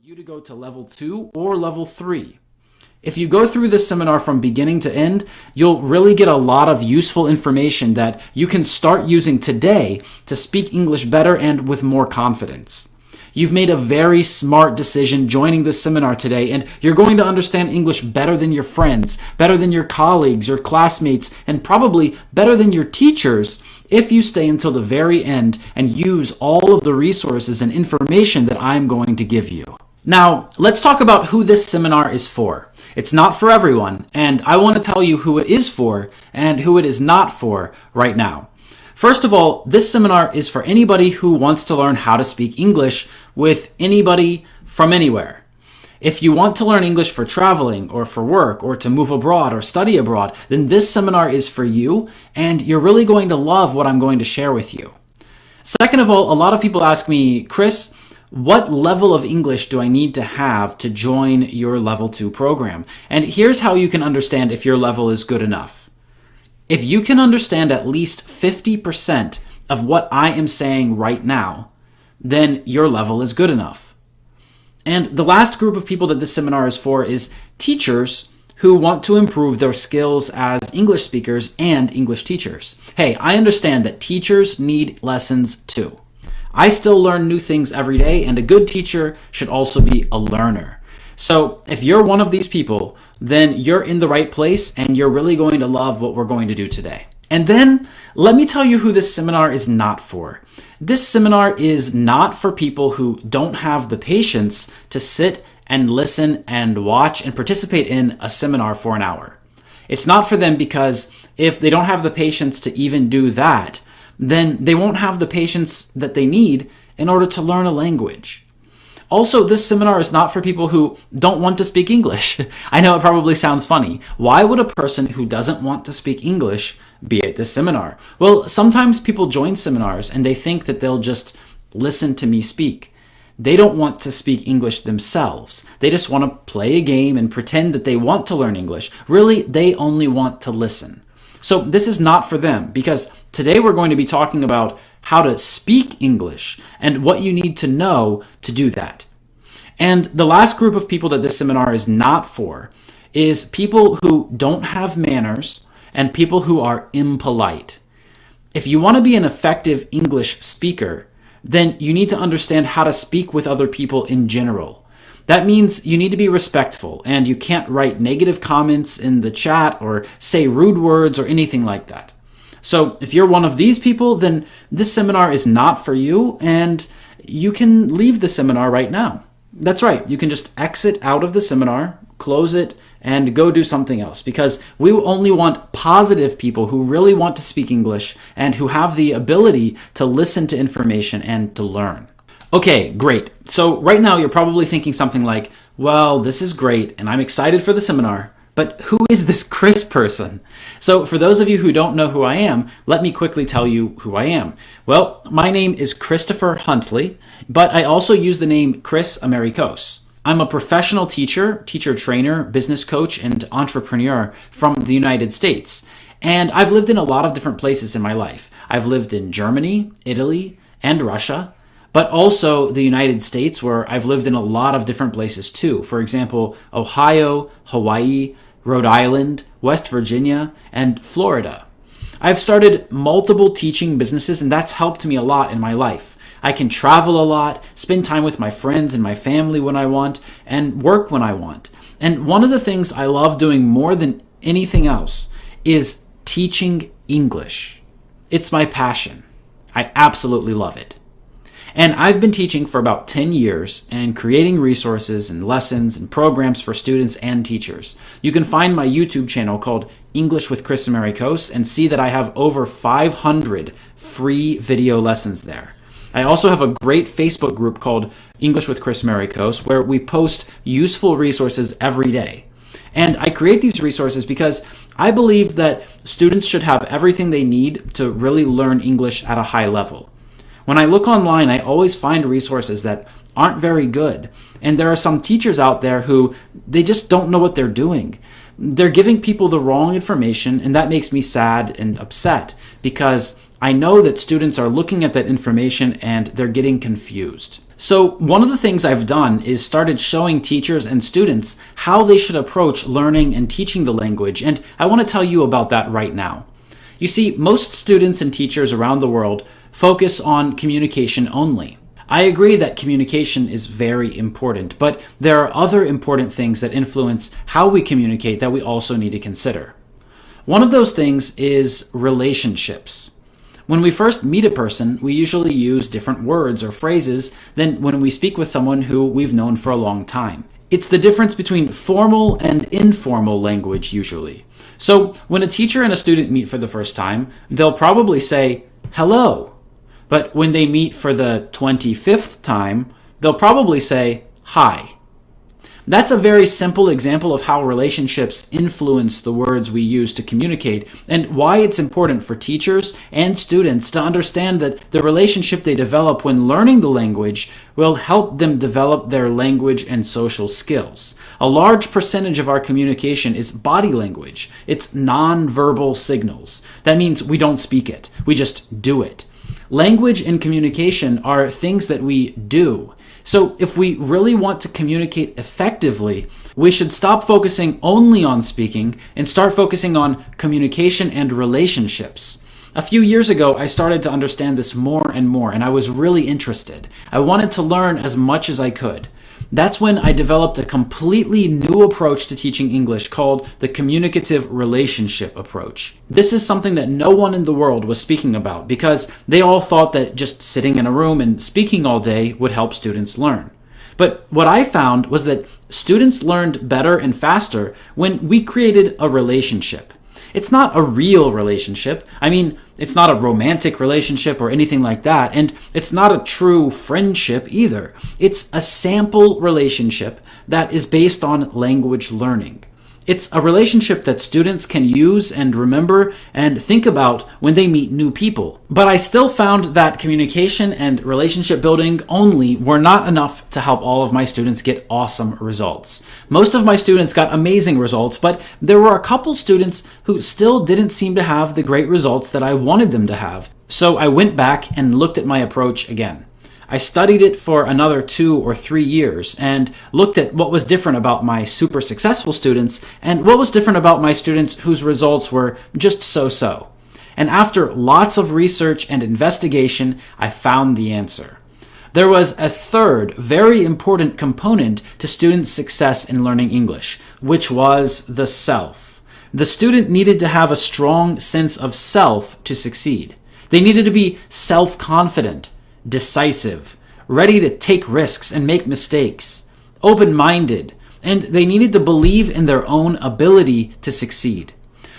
you to go to level 2 or level 3. If you go through this seminar from beginning to end, you'll really get a lot of useful information that you can start using today to speak English better and with more confidence. You've made a very smart decision joining this seminar today, and you're going to understand English better than your friends, better than your colleagues, your classmates, and probably better than your teachers if you stay until the very end and use all of the resources and information that I'm going to give you. Now, let's talk about who this seminar is for. It's not for everyone, and I want to tell you who it is for and who it is not for right now. First of all, this seminar is for anybody who wants to learn how to speak English with anybody from anywhere. If you want to learn English for traveling or for work or to move abroad or study abroad, then this seminar is for you, and you're really going to love what I'm going to share with you. Second of all, a lot of people ask me, Chris, what level of English do I need to have to join your level 2 program? And here's how you can understand if your level is good enough. If you can understand at least 50% of what I am saying right now, then your level is good enough. And the last group of people that this seminar is for is teachers who want to improve their skills as English speakers and English teachers. Hey, I understand that teachers need lessons too. I still learn new things every day, and a good teacher should also be a learner. So if you're one of these people, then you're in the right place and you're really going to love what we're going to do today. And then let me tell you who this seminar is not for. This seminar is not for people who don't have the patience to sit and listen and watch and participate in a seminar for an hour. It's not for them because if they don't have the patience to even do that, then they won't have the patience that they need in order to learn a language. Also, this seminar is not for people who don't want to speak English. I know it probably sounds funny. Why would a person who doesn't want to speak English be at this seminar? Well, sometimes people join seminars and they think that they'll just listen to me speak. They don't want to speak English themselves. They just want to play a game and pretend that they want to learn English. Really, they only want to listen. So this is not for them, because today we're going to be talking about how to speak English and what you need to know to do that. And the last group of people that this seminar is not for is people who don't have manners and people who are impolite. If you want to be an effective English speaker, then you need to understand how to speak with other people in general. That means you need to be respectful, and you can't write negative comments in the chat or say rude words or anything like that. So if you're one of these people, then this seminar is not for you, and you can leave the seminar right now. That's right, you can just exit out of the seminar, close it, and go do something else, because we only want positive people who really want to speak English and who have the ability to listen to information and to learn. Okay, great. So right now you're probably thinking something like, well, this is great and I'm excited for the seminar, but who is this Chris person? So for those of you who don't know who I am, let me quickly tell you who I am. Well, my name is Christopher Huntley, but I also use the name Chris Americos. I'm a professional teacher, teacher trainer, business coach, and entrepreneur from the United States. And I've lived in a lot of different places in my life. I've lived in Germany, Italy, and Russia, but also the United States, where I've lived in a lot of different places too. For example, Ohio, Hawaii, Rhode Island, West Virginia, and Florida. I've started multiple teaching businesses, and that's helped me a lot in my life. I can travel a lot, spend time with my friends and my family when I want, and work when I want. And one of the things I love doing more than anything else is teaching English. It's my passion. I absolutely love it. And I've been teaching for about 10 years and creating resources and lessons and programs for students and teachers. You can find my YouTube channel called English with Chris Americos and see that I have over 500 free video lessons there. I also have a great Facebook group called English with Chris Americos where we post useful resources every day. And I create these resources because I believe that students should have everything they need to really learn English at a high level. When I look online, I always find resources that aren't very good. And there are some teachers out there who they just don't know what they're doing. They're giving people the wrong information, and that makes me sad and upset because I know that students are looking at that information and they're getting confused. So one of the things I've done is started showing teachers and students how they should approach learning and teaching the language, and I want to tell you about that right now. You see, most students and teachers around the world focus on communication only. I agree that communication is very important, but there are other important things that influence how we communicate that we also need to consider. One of those things is relationships. When we first meet a person, we usually use different words or phrases than when we speak with someone who we've known for a long time. It's the difference between formal and informal language usually. So when a teacher and a student meet for the first time, they'll probably say, "Hello." But when they meet for the 25th time, they'll probably say, "Hi." That's a very simple example of how relationships influence the words we use to communicate, and why it's important for teachers and students to understand that the relationship they develop when learning the language will help them develop their language and social skills. A large percentage of our communication is body language. It's non-verbal signals. That means we don't speak it, we just do it. Language and communication are things that we do. So if we really want to communicate effectively, we should stop focusing only on speaking and start focusing on communication and relationships. A few years ago, I started to understand this more and more, and I was really interested. I wanted to learn as much as I could. That's when I developed a completely new approach to teaching English called the communicative relationship approach. This is something that no one in the world was speaking about because they all thought that just sitting in a room and speaking all day would help students learn. But what I found was that students learned better and faster when we created a relationship. It's not a real relationship. I mean, it's not a romantic relationship or anything like that, and it's not a true friendship either. It's a sample relationship that is based on language learning. It's a relationship that students can use and remember and think about when they meet new people. But I still found that communication and relationship building only were not enough to help all of my students get awesome results. Most of my students got amazing results, but there were a couple students who still didn't seem to have the great results that I wanted them to have. So I went back and looked at my approach again. I studied it for another 2 or 3 years and looked at what was different about my super successful students and what was different about my students whose results were just so-so. And after lots of research and investigation, I found the answer. There was a third very important component to students' success in learning English, which was the self. The student needed to have a strong sense of self to succeed. They needed to be self-confident, decisive, ready to take risks and make mistakes, open-minded, and they needed to believe in their own ability to succeed.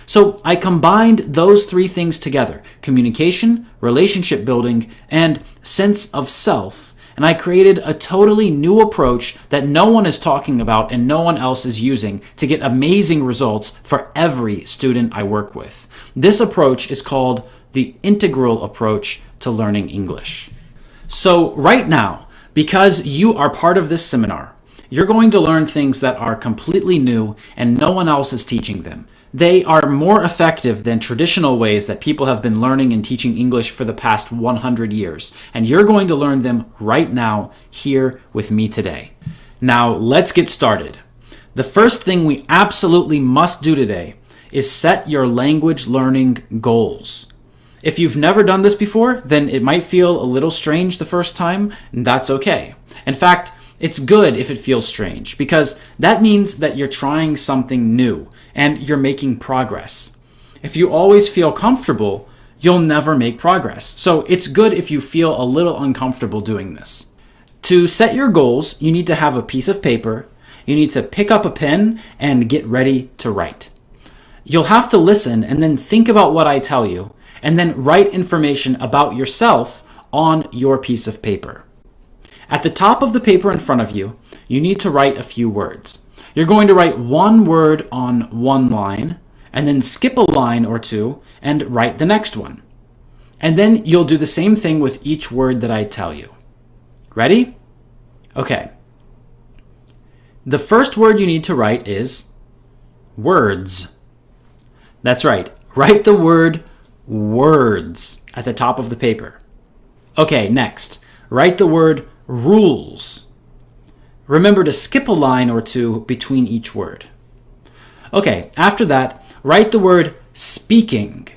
So I combined those 3 things together: communication, relationship building, and sense of self, and I created a totally new approach that no one is talking about and no one else is using to get amazing results for every student I work with. This approach is called the integral approach to learning English. So right now, because you are part of this seminar, you're going to learn things that are completely new and no one else is teaching them. They are more effective than traditional ways that people have been learning and teaching English for the past 100 years, and you're going to learn them right now here with me today. Now, let's get started. The first thing we absolutely must do today is set your language learning goals. If you've never done this before, then it might feel a little strange the first time, and that's okay. In fact, it's good if it feels strange, because that means that you're trying something new and you're making progress. If you always feel comfortable, you'll never make progress. So it's good if you feel a little uncomfortable doing this. To set your goals, you need to have a piece of paper, you need to pick up a pen, and get ready to write. You'll have to listen and then think about what I tell you, and then write information about yourself on your piece of paper. At the top of the paper in front of you, you need to write a few words. You're going to write one word on one line, and then skip a line or two and write the next one. And then you'll do the same thing with each word that I tell you. Ready? Okay. The first word you need to write is words. That's right. Write the word words. at the top of the paper. Okay, next, write the word rules. Remember to skip a line or two between each word. Okay, after that, write the word speaking.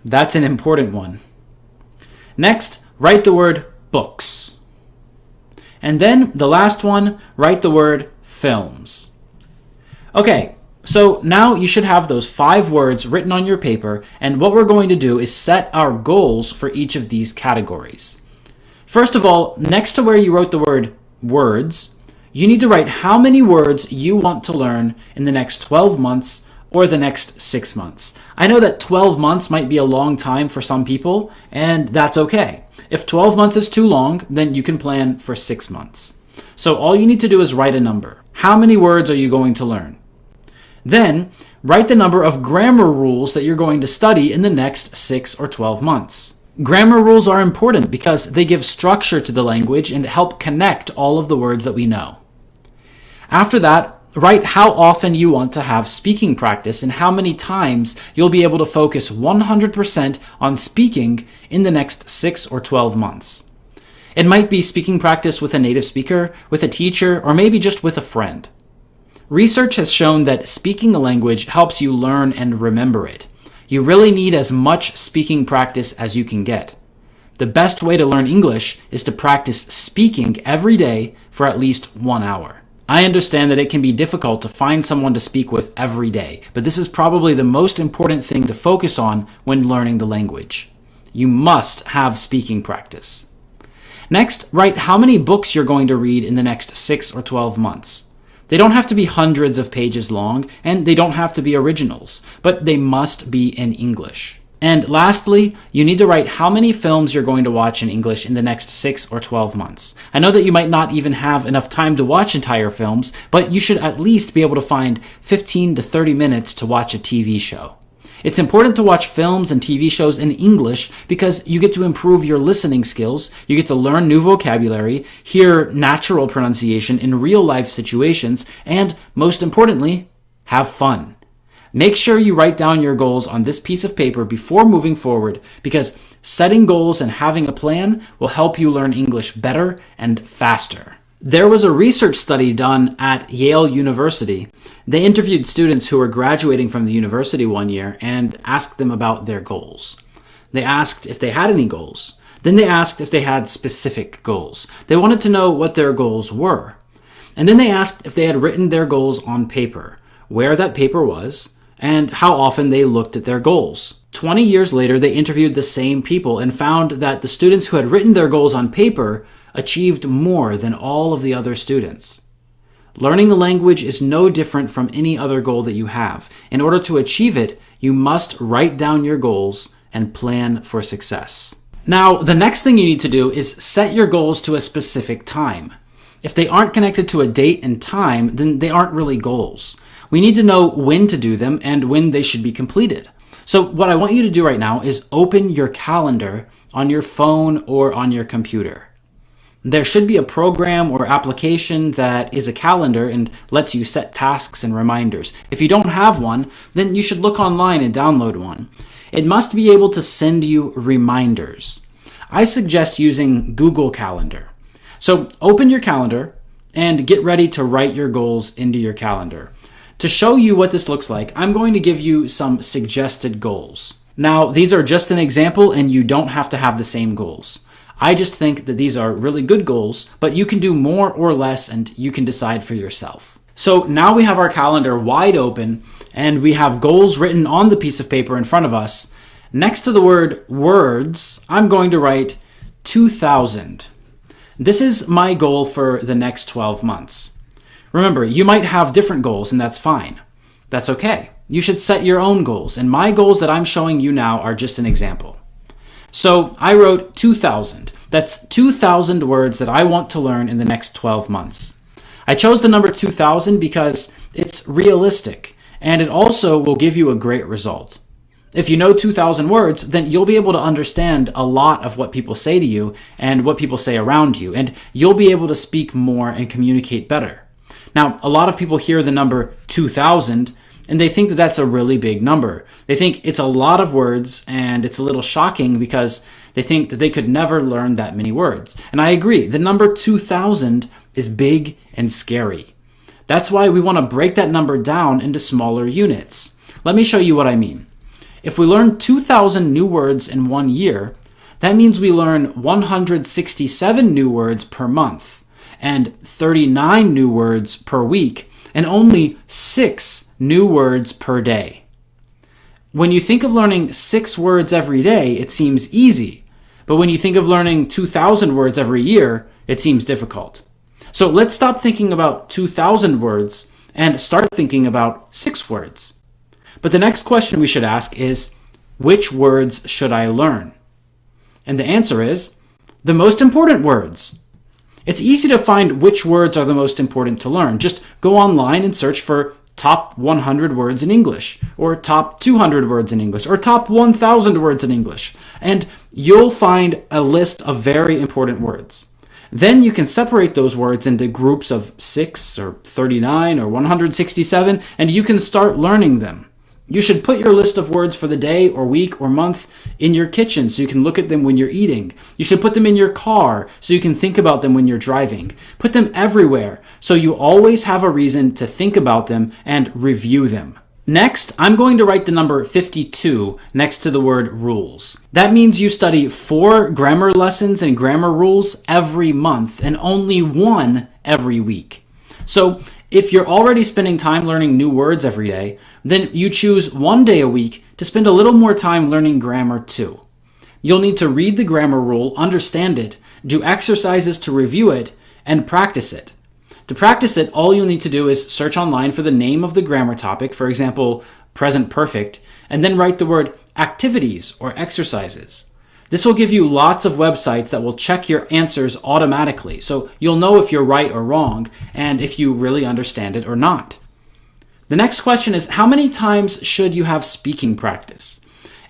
That's an important one. Next, write the word books. And then the last one, write the word films. Okay, so now you should have those 5 words written on your paper, and what we're going to do is set our goals for each of these categories. First of all, next to where you wrote the word words, you need to write how many words you want to learn in the next 12 months or the next 6 months. I know that 12 months might be a long time for some people, and that's okay. If 12 months is too long, then you can plan for 6 months. So all you need to do is write a number. How many words are you going to learn? Then, write the number of grammar rules that you're going to study in the next 6 or 12 months. Grammar rules are important because they give structure to the language and help connect all of the words that we know. After that, write how often you want to have speaking practice and how many times you'll be able to focus 100% on speaking in the next 6 or 12 months. It might be speaking practice with a native speaker, with a teacher, or maybe just with a friend. Research has shown that speaking a language helps you learn and remember it. You really need as much speaking practice as you can get. The best way to learn English is to practice speaking every day for at least 1 hour. I understand that it can be difficult to find someone to speak with every day, but this is probably the most important thing to focus on when learning the language. You must have speaking practice. Next, write how many books you're going to read in the next 6 or 12 months. They don't have to be hundreds of pages long, and they don't have to be originals, but they must be in English. And lastly, you need to write how many films you're going to watch in English in the next 6 or 12 months. I know that you might not even have enough time to watch entire films, but you should at least be able to find 15 to 30 minutes to watch a TV show. It's important to watch films and TV shows in English because you get to improve your listening skills, you get to learn new vocabulary, hear natural pronunciation in real-life situations, and, most importantly, have fun. Make sure you write down your goals on this piece of paper before moving forward because setting goals and having a plan will help you learn English better and faster. There was a research study done at Yale University. They interviewed students who were graduating from the university one year and asked them about their goals. They asked if they had any goals. Then they asked if they had specific goals. They wanted to know what their goals were. And then they asked if they had written their goals on paper, where that paper was, and how often they looked at their goals. 20 years later, they interviewed the same people and found that the students who had written their goals on paper achieved more than all of the other students. Learning a language is no different from any other goal that you have. In order to achieve it, you must write down your goals and plan for success. Now, the next thing you need to do is set your goals to a specific time. If they aren't connected to a date and time, then they aren't really goals. We need to know when to do them and when they should be completed. So what I want you to do right now is open your calendar on your phone or on your computer. There should be a program or application that is a calendar and lets you set tasks and reminders. If you don't have one, then you should look online and download one. It must be able to send you reminders. I suggest using Google Calendar. So open your calendar and get ready to write your goals into your calendar. To show you what this looks like, I'm going to give you some suggested goals. Now, these are just an example and you don't have to have the same goals. I just think that these are really good goals, but you can do more or less and you can decide for yourself. So now we have our calendar wide open and we have goals written on the piece of paper in front of us. Next to the word words, I'm going to write 2,000. This is my goal for the next 12 months. Remember, you might have different goals and that's fine. That's okay. You should set your own goals, and my goals that I'm showing you now are just an example. So I wrote 2,000. That's 2,000 words that I want to learn in the next 12 months. I chose the number 2,000 because it's realistic, and it also will give you a great result. If you know 2,000 words, then you'll be able to understand a lot of what people say to you and what people say around you, and you'll be able to speak more and communicate better. Now, a lot of people hear the number 2,000 and they think that that's a really big number. They think it's a lot of words, and it's a little shocking because they think that they could never learn that many words. And I agree, the number 2,000 is big and scary. That's why we want to break that number down into smaller units. Let me show you what I mean. If we learn 2,000 new words in 1 year, that means we learn 167 new words per month, and 39 new words per week, and only 6 new words per day. When you think of learning 6 words every day, it seems easy. But when you think of learning 2,000 words every year, it seems difficult. So let's stop thinking about 2,000 words and start thinking about 6 words. But the next question we should ask is, which words should I learn? And the answer is, the most important words. It's easy to find which words are the most important to learn. Just go online and search for top 100 words in English, or top 200 words in English, or top 1,000 words in English, and you'll find a list of very important words. Then you can separate those words into groups of 6 or 39 or 167, and you can start learning them. You should put your list of words for the day or week or month in your kitchen so you can look at them when you're eating. You should put them in your car so you can think about them when you're driving. Put them everywhere so you always have a reason to think about them and review them. Next, I'm going to write the number 52 next to the word rules. That means you study 4 grammar lessons and grammar rules every month and only 1 every week. So if you're already spending time learning new words every day, then you choose 1 day a week to spend a little more time learning grammar too. You'll need to read the grammar rule, understand it, do exercises to review it, and practice it. To practice it, all you'll need to do is search online for the name of the grammar topic, for example, present perfect, and then write the word activities or exercises. This will give you lots of websites that will check your answers automatically, so you'll know if you're right or wrong, and if you really understand it or not. The next question is, how many times should you have speaking practice?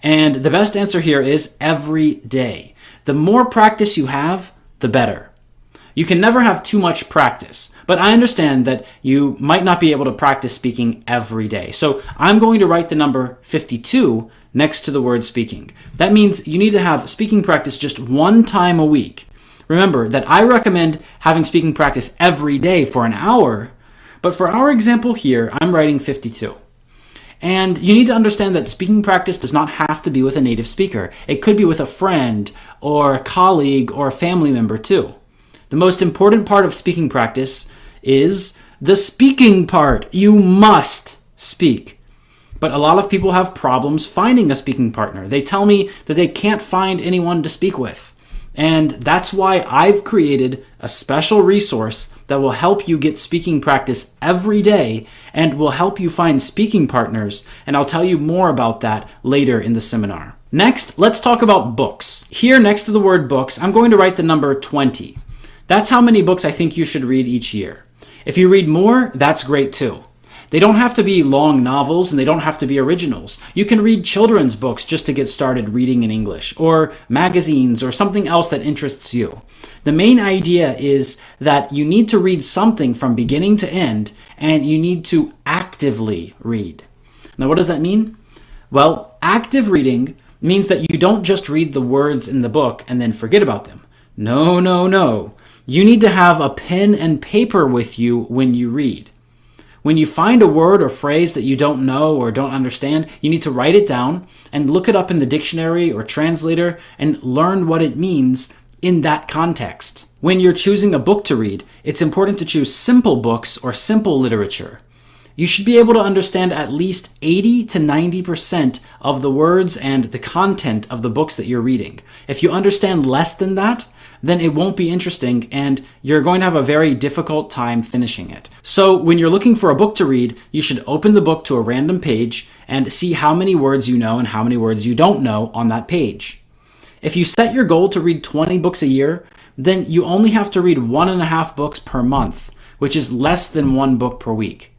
And the best answer here is every day. The more practice you have, the better. You can never have too much practice, but I understand that you might not be able to practice speaking every day. So I'm going to write the number 52 next to the word speaking. That means you need to have speaking practice just 1 time a week. Remember that I recommend having speaking practice every day for an hour, but for our example here, I'm writing 52. And you need to understand that speaking practice does not have to be with a native speaker. It could be with a friend or a colleague or a family member too. The most important part of speaking practice is the speaking part. You must speak. But a lot of people have problems finding a speaking partner. They tell me that they can't find anyone to speak with. And that's why I've created a special resource that will help you get speaking practice every day and will help you find speaking partners. And I'll tell you more about that later in the seminar. Next, let's talk about books. Here next to the word books, I'm going to write the number 20. That's how many books I think you should read each year. If you read more, that's great too. They don't have to be long novels and they don't have to be originals. You can read children's books just to get started reading in English, or magazines or something else that interests you. The main idea is that you need to read something from beginning to end and you need to actively read. Now, what does that mean? Well, active reading means that you don't just read the words in the book and then forget about them. No. You need to have a pen and paper with you when you read. When you find a word or phrase that you don't know or don't understand, you need to write it down and look it up in the dictionary or translator and learn what it means in that context. When you're choosing a book to read, it's important to choose simple books or simple literature. You should be able to understand at least 80 to 90% of the words and the content of the books that you're reading. If you understand less than that, then it won't be interesting and you're going to have a very difficult time finishing it. So when you're looking for a book to read, you should open the book to a random page and see how many words you know and how many words you don't know on that page. If you set your goal to read 20 books a year, then you only have to read 1.5 books per month, which is less than 1 book per week.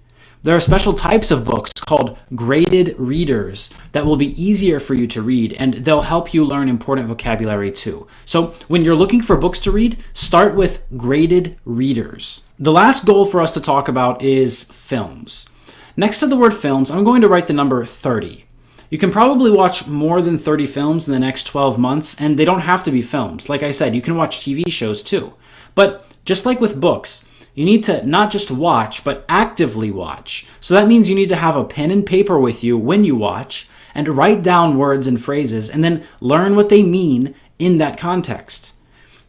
There are special types of books called graded readers that will be easier for you to read, and they'll help you learn important vocabulary too. So when you're looking for books to read, start with graded readers. The last goal for us to talk about is films. Next to the word films, I'm going to write the number 30. You can probably watch more than 30 films in the next 12 months, and they don't have to be films. Like I said, you can watch TV shows too. But just like with books, you need to not just watch, but actively watch. So that means you need to have a pen and paper with you when you watch and write down words and phrases and then learn what they mean in that context.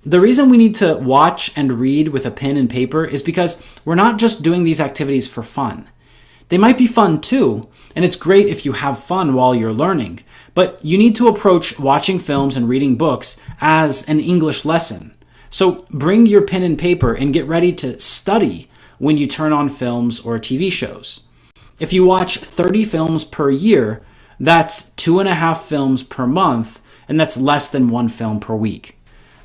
The reason we need to watch and read with a pen and paper is because we're not just doing these activities for fun. They might be fun too, and it's great if you have fun while you're learning, but you need to approach watching films and reading books as an English lesson. So bring your pen and paper and get ready to study when you turn on films or TV shows. If you watch 30 films per year, that's 2.5 films per month, and that's less than 1 film per week.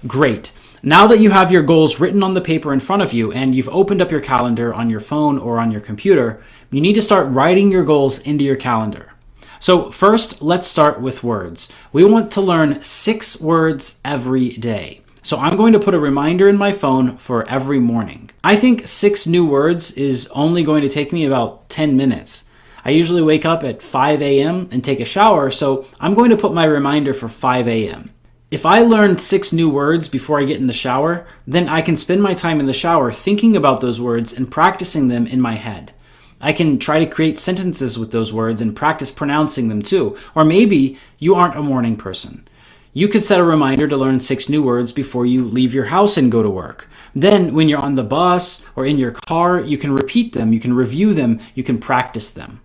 Great. Now that you have your goals written on the paper in front of you and you've opened up your calendar on your phone or on your computer, you need to start writing your goals into your calendar. So first, let's start with words. We want to learn 6 words every day. So I'm going to put a reminder in my phone for every morning. I think 6 new words is only going to take me about 10 minutes. I usually wake up at 5 a.m. and take a shower, so I'm going to put my reminder for 5 a.m. If I learn 6 new words before I get in the shower, then I can spend my time in the shower thinking about those words and practicing them in my head. I can try to create sentences with those words and practice pronouncing them too. Or maybe you aren't a morning person. You could set a reminder to learn 6 new words before you leave your house and go to work. Then when you're on the bus or in your car, you can repeat them, you can review them, you can practice them.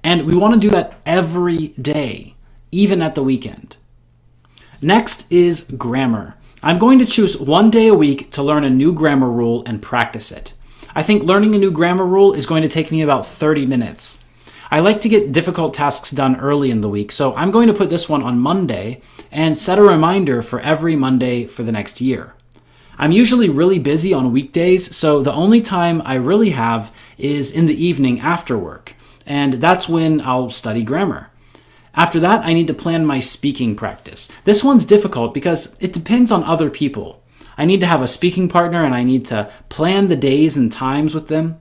And we want to do that every day, even at the weekend. Next is grammar. I'm going to choose 1 day a week to learn a new grammar rule and practice it. I think learning a new grammar rule is going to take me about 30 minutes. I like to get difficult tasks done early in the week, so I'm going to put this one on Monday and set a reminder for every Monday for the next year. I'm usually really busy on weekdays, so the only time I really have is in the evening after work, and that's when I'll study grammar. After that, I need to plan my speaking practice. This one's difficult because it depends on other people. I need to have a speaking partner and I need to plan the days and times with them.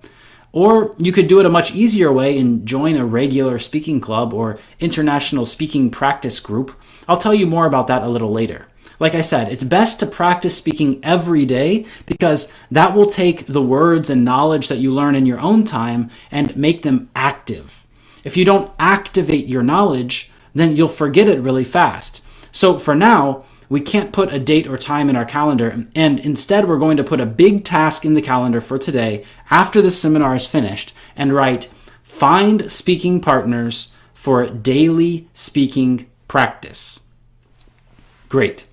Or you could do it a much easier way and join a regular speaking club or international speaking practice group. I'll tell you more about that a little later. Like I said, it's best to practice speaking every day because that will take the words and knowledge that you learn in your own time and make them active. If you don't activate your knowledge, then you'll forget it really fast. So for now, we can't put a date or time in our calendar, and instead we're going to put a big task in the calendar for today after this seminar is finished and write, find speaking partners for daily speaking practice. Great.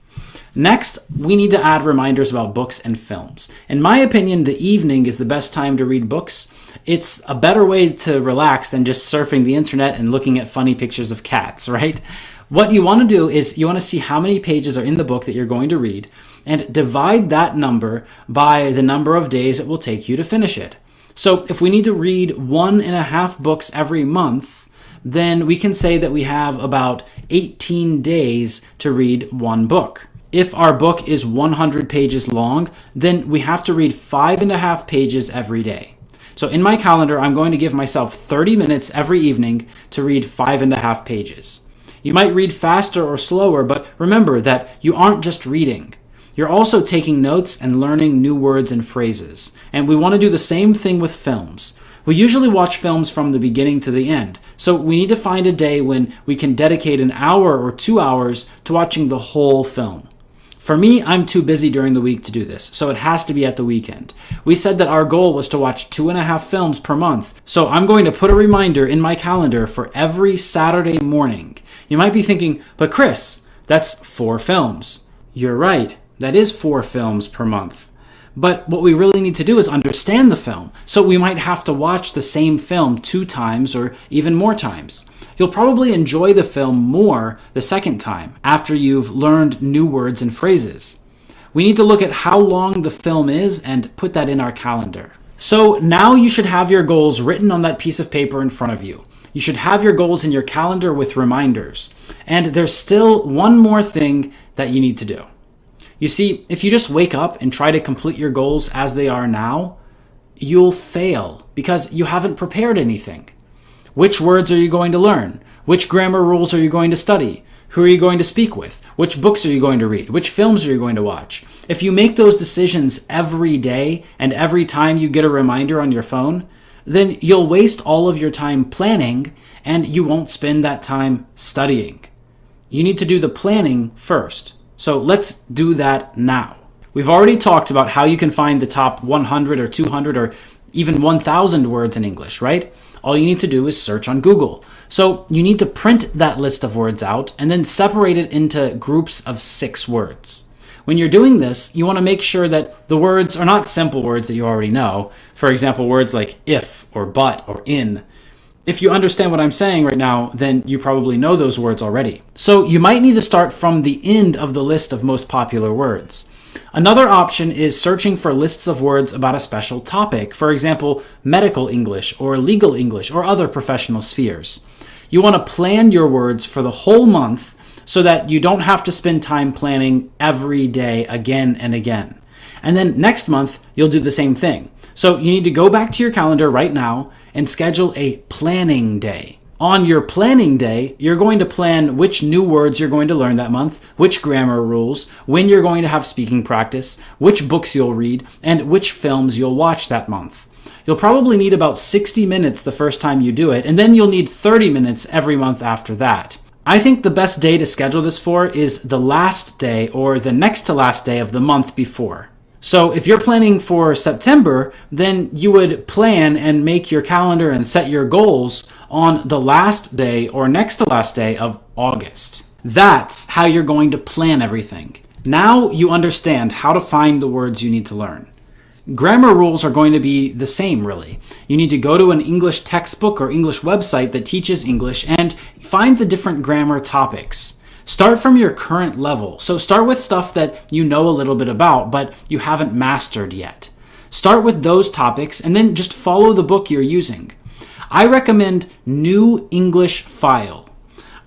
Next, we need to add reminders about books and films. In my opinion, the evening is the best time to read books. It's a better way to relax than just surfing the internet and looking at funny pictures of cats, right? What you want to do is you want to see how many pages are in the book that you're going to read and divide that number by the number of days it will take you to finish it. So if we need to read 1.5 books every month, then we can say that we have about 18 days to read 1 book. If our book is 100 pages long, then we have to read 5.5 pages every day. So in my calendar, I'm going to give myself 30 minutes every evening to read 5.5 pages. You might read faster or slower, but remember that you aren't just reading. You're also taking notes and learning new words and phrases. And we want to do the same thing with films. We usually watch films from the beginning to the end, so we need to find a day when we can dedicate an hour or 2 hours to watching the whole film. For me, I'm too busy during the week to do this, so it has to be at the weekend. We said that our goal was to watch 2.5 films per month, so I'm going to put a reminder in my calendar for every Saturday morning. You might be thinking, but Chris, that's 4 films. You're right, that is 4 films per month. But what we really need to do is understand the film, so we might have to watch the same film 2 times or even more times. You'll probably enjoy the film more the second time after you've learned new words and phrases. We need to look at how long the film is and put that in our calendar. So now you should have your goals written on that piece of paper in front of you. You should have your goals in your calendar with reminders. And there's still one more thing that you need to do. You see, if you just wake up and try to complete your goals as they are now, you'll fail because you haven't prepared anything. Which words are you going to learn? Which grammar rules are you going to study? Who are you going to speak with? Which books are you going to read? Which films are you going to watch? If you make those decisions every day and every time you get a reminder on your phone, then you'll waste all of your time planning and you won't spend that time studying. You need to do the planning first. So let's do that now. We've already talked about how you can find the top 100 or 200 or even 1,000 words in English, right? All you need to do is search on Google. So you need to print that list of words out and then separate it into groups of 6 words. When you're doing this, you want to make sure that the words are not simple words that you already know. For example, words like if or but or in. If you understand what I'm saying right now, then you probably know those words already. So you might need to start from the end of the list of most popular words. Another option is searching for lists of words about a special topic, for example, medical English or legal English or other professional spheres. You want to plan your words for the whole month so that you don't have to spend time planning every day again and again. And then next month, you'll do the same thing. So you need to go back to your calendar right now and schedule a planning day. On your planning day, you're going to plan which new words you're going to learn that month, which grammar rules, when you're going to have speaking practice, which books you'll read, and which films you'll watch that month. You'll probably need about 60 minutes the first time you do it, and then you'll need 30 minutes every month after that. I think the best day to schedule this for is the last day or the next to last day of the month before. So if you're planning for September, then you would plan and make your calendar and set your goals on the last day or next to last day of August. That's how you're going to plan everything. Now you understand how to find the words you need to learn. Grammar rules are going to be the same, really. You need to go to an English textbook or English website that teaches English and find the different grammar topics. Start from your current level. So start with stuff that you know a little bit about, but you haven't mastered yet. Start with those topics and then just follow the book you're using. I recommend New English File.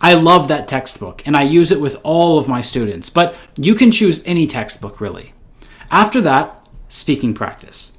I love that textbook and I use it with all of my students, but you can choose any textbook really. After that, speaking practice.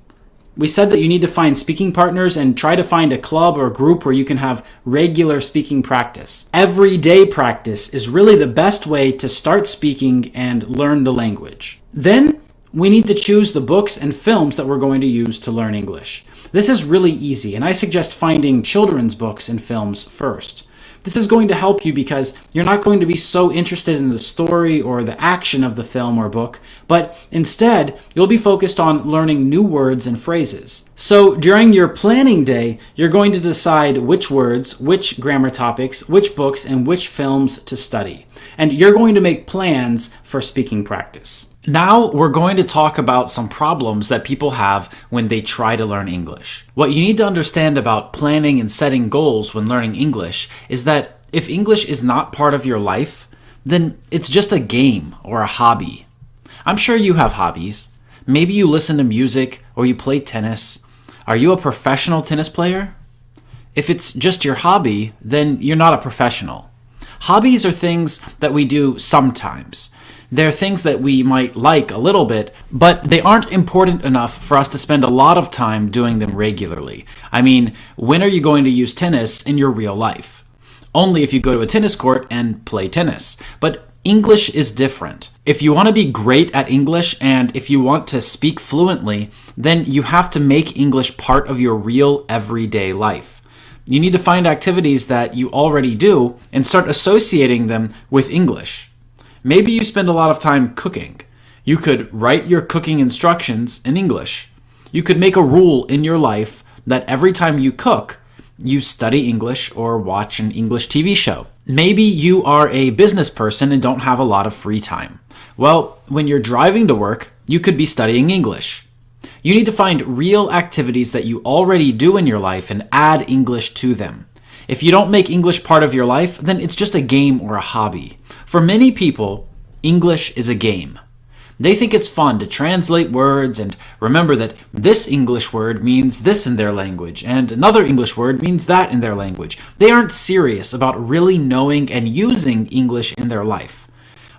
We said that you need to find speaking partners and try to find a club or group where you can have regular speaking practice. Everyday practice is really the best way to start speaking and learn the language. Then we need to choose the books and films that we're going to use to learn English. This is really easy, and I suggest finding children's books and films first. This is going to help you because you're not going to be so interested in the story or the action of the film or book, but instead, you'll be focused on learning new words and phrases. So during your planning day, you're going to decide which words, which grammar topics, which books, and which films to study. And you're going to make plans for speaking practice. Now we're going to talk about some problems that people have when they try to learn English. What you need to understand about planning and setting goals when learning English is that if English is not part of your life, then it's just a game or a hobby. I'm sure you have hobbies. Maybe you listen to music or you play tennis. Are you a professional tennis player? If it's just your hobby, then you're not a professional. Hobbies are things that we do sometimes. They're things that we might like a little bit, but they aren't important enough for us to spend a lot of time doing them regularly. I mean, when are you going to use tennis in your real life? Only if you go to a tennis court and play tennis. But English is different. If you want to be great at English and if you want to speak fluently, then you have to make English part of your real everyday life. You need to find activities that you already do and start associating them with English. Maybe you spend a lot of time cooking. You could write your cooking instructions in English. You could make a rule in your life that every time you cook, you study English or watch an English TV show. Maybe you are a business person and don't have a lot of free time. Well, when you're driving to work, you could be studying English. You need to find real activities that you already do in your life and add English to them. If you don't make English part of your life, then it's just a game or a hobby. For many people, English is a game. They think it's fun to translate words and remember that this English word means this in their language and another English word means that in their language. They aren't serious about really knowing and using English in their life.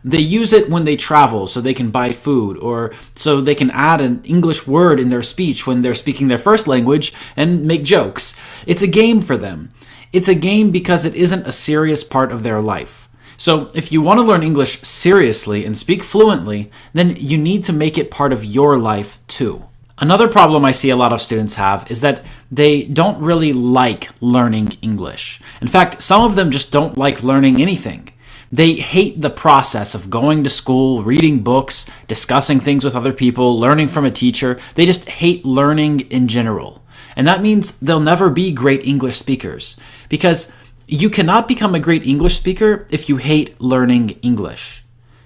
They use it when they travel so they can buy food or so they can add an English word in their speech when they're speaking their first language and make jokes. It's a game for them. It's a game because it isn't a serious part of their life. So if you want to learn English seriously and speak fluently, then you need to make it part of your life too. Another problem I see a lot of students have is that they don't really like learning English. In fact, some of them just don't like learning anything. They hate the process of going to school, reading books, discussing things with other people, learning from a teacher. They just hate learning in general. And that means they'll never be great English speakers, because you cannot become a great English speaker if you hate learning English.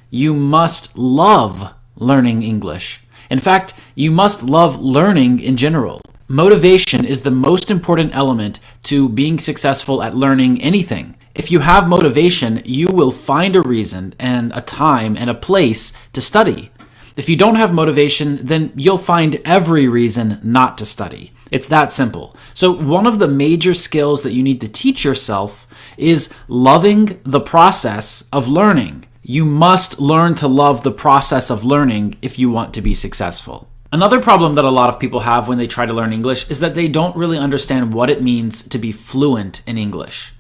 You must love learning English. In fact, you must love learning in general. Motivation is the most important element to being successful at learning anything. If you have motivation, you will find a reason and a time and a place to study. If you don't have motivation, then you'll find every reason not to study. It's that simple. So one of the major skills that you need to teach yourself is loving the process of learning. You must learn to love the process of learning if you want to be successful. Another problem that a lot of people have when they try to learn English is that they don't really understand what it means to be fluent in English.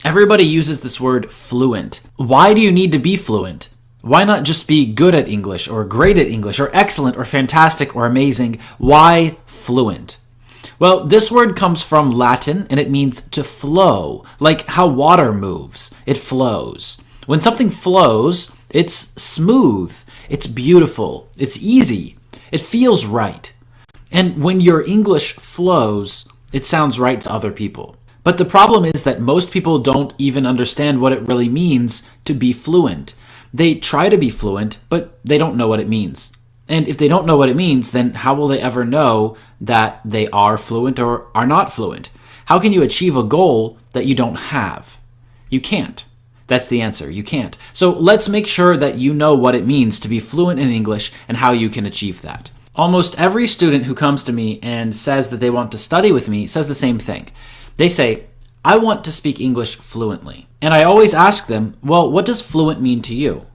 Everybody uses this word fluent. Why do you need to be fluent? Why not just be good at English or great at English or excellent or fantastic or amazing? Why fluent? Well, this word comes from Latin and it means to flow, like how water moves. It flows. When something flows, it's smooth, it's beautiful, it's easy, it feels right. And when your English flows, it sounds right to other people. But the problem is that most people don't even understand what it really means to be fluent. They try to be fluent, but they don't know what it means. And if they don't know what it means, then how will they ever know that they are fluent or are not fluent? How can you achieve a goal that you don't have? You can't. That's the answer. You can't. So let's make sure that you know what it means to be fluent in English and how you can achieve that. Almost every student who comes to me and says that they want to study with me says the same thing. They say, I want to speak English fluently. And I always ask them, well, what does fluent mean to you?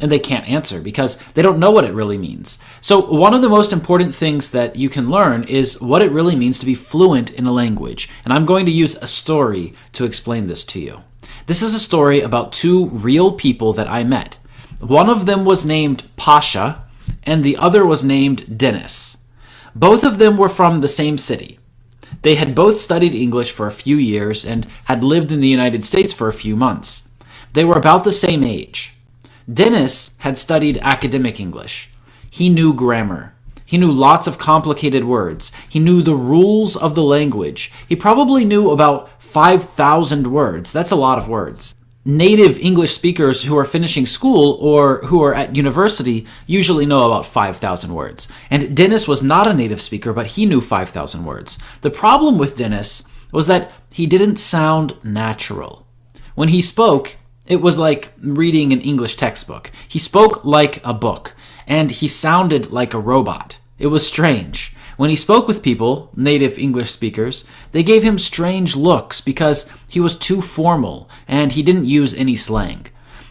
And they can't answer because they don't know what it really means. So one of the most important things that you can learn is what it really means to be fluent in a language. And I'm going to use a story to explain this to you. This is a story about two real people that I met. One of them was named Pasha, and the other was named Dennis. Both of them were from the same city. They had both studied English for a few years and had lived in the United States for a few months. They were about the same age. Dennis had studied academic English. He knew grammar. He knew lots of complicated words. He knew the rules of the language. He probably knew about 5,000 words. That's a lot of words. Native English speakers who are finishing school or who are at university usually know about 5,000 words. And Dennis was not a native speaker, but he knew 5,000 words. The problem with Dennis was that he didn't sound natural. When he spoke, it was like reading an English textbook. He spoke like a book, and he sounded like a robot. It was strange. When he spoke with people, native English speakers, they gave him strange looks because he was too formal and he didn't use any slang.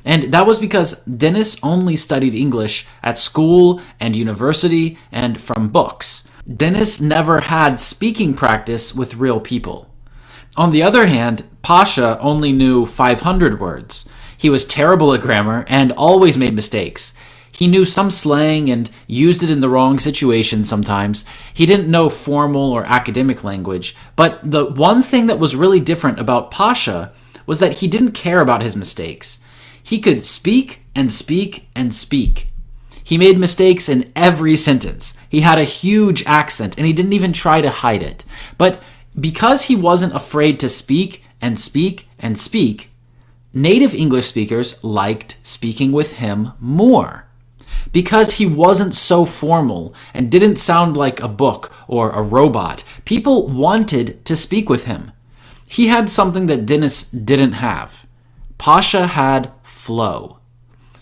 And that was because Dennis only studied English at school and university and from books. Dennis never had speaking practice with real people. On the other hand, Pasha only knew 500 words. He was terrible at grammar and always made mistakes. He knew some slang and used it in the wrong situations sometimes. He didn't know formal or academic language. But the one thing that was really different about Pasha was that he didn't care about his mistakes. He could speak and speak and speak. He made mistakes in every sentence. He had a huge accent and he didn't even try to hide it. But because he wasn't afraid to speak and speak and speak, native English speakers liked speaking with him more. Because he wasn't so formal and didn't sound like a book or a robot, people wanted to speak with him. He had something that Dennis didn't have. Pasha had flow.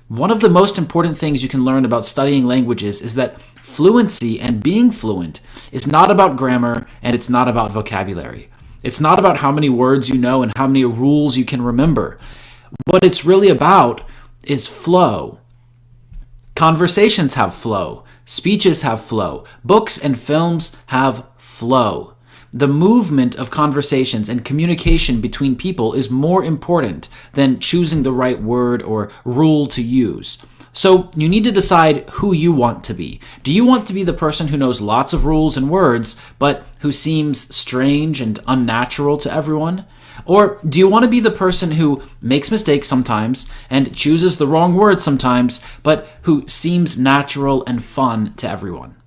One of the most important things you can learn about studying languages is that fluency and being fluent is not about grammar and it's not about vocabulary. It's not about how many words you know and how many rules you can remember. What it's really about is flow. Conversations have flow. Speeches have flow. Books and films have flow. The movement of conversations and communication between people is more important than choosing the right word or rule to use. So you need to decide who you want to be. Do you want to be the person who knows lots of rules and words, but who seems strange and unnatural to everyone? Or do you want to be the person who makes mistakes sometimes and chooses the wrong word sometimes, but who seems natural and fun to everyone?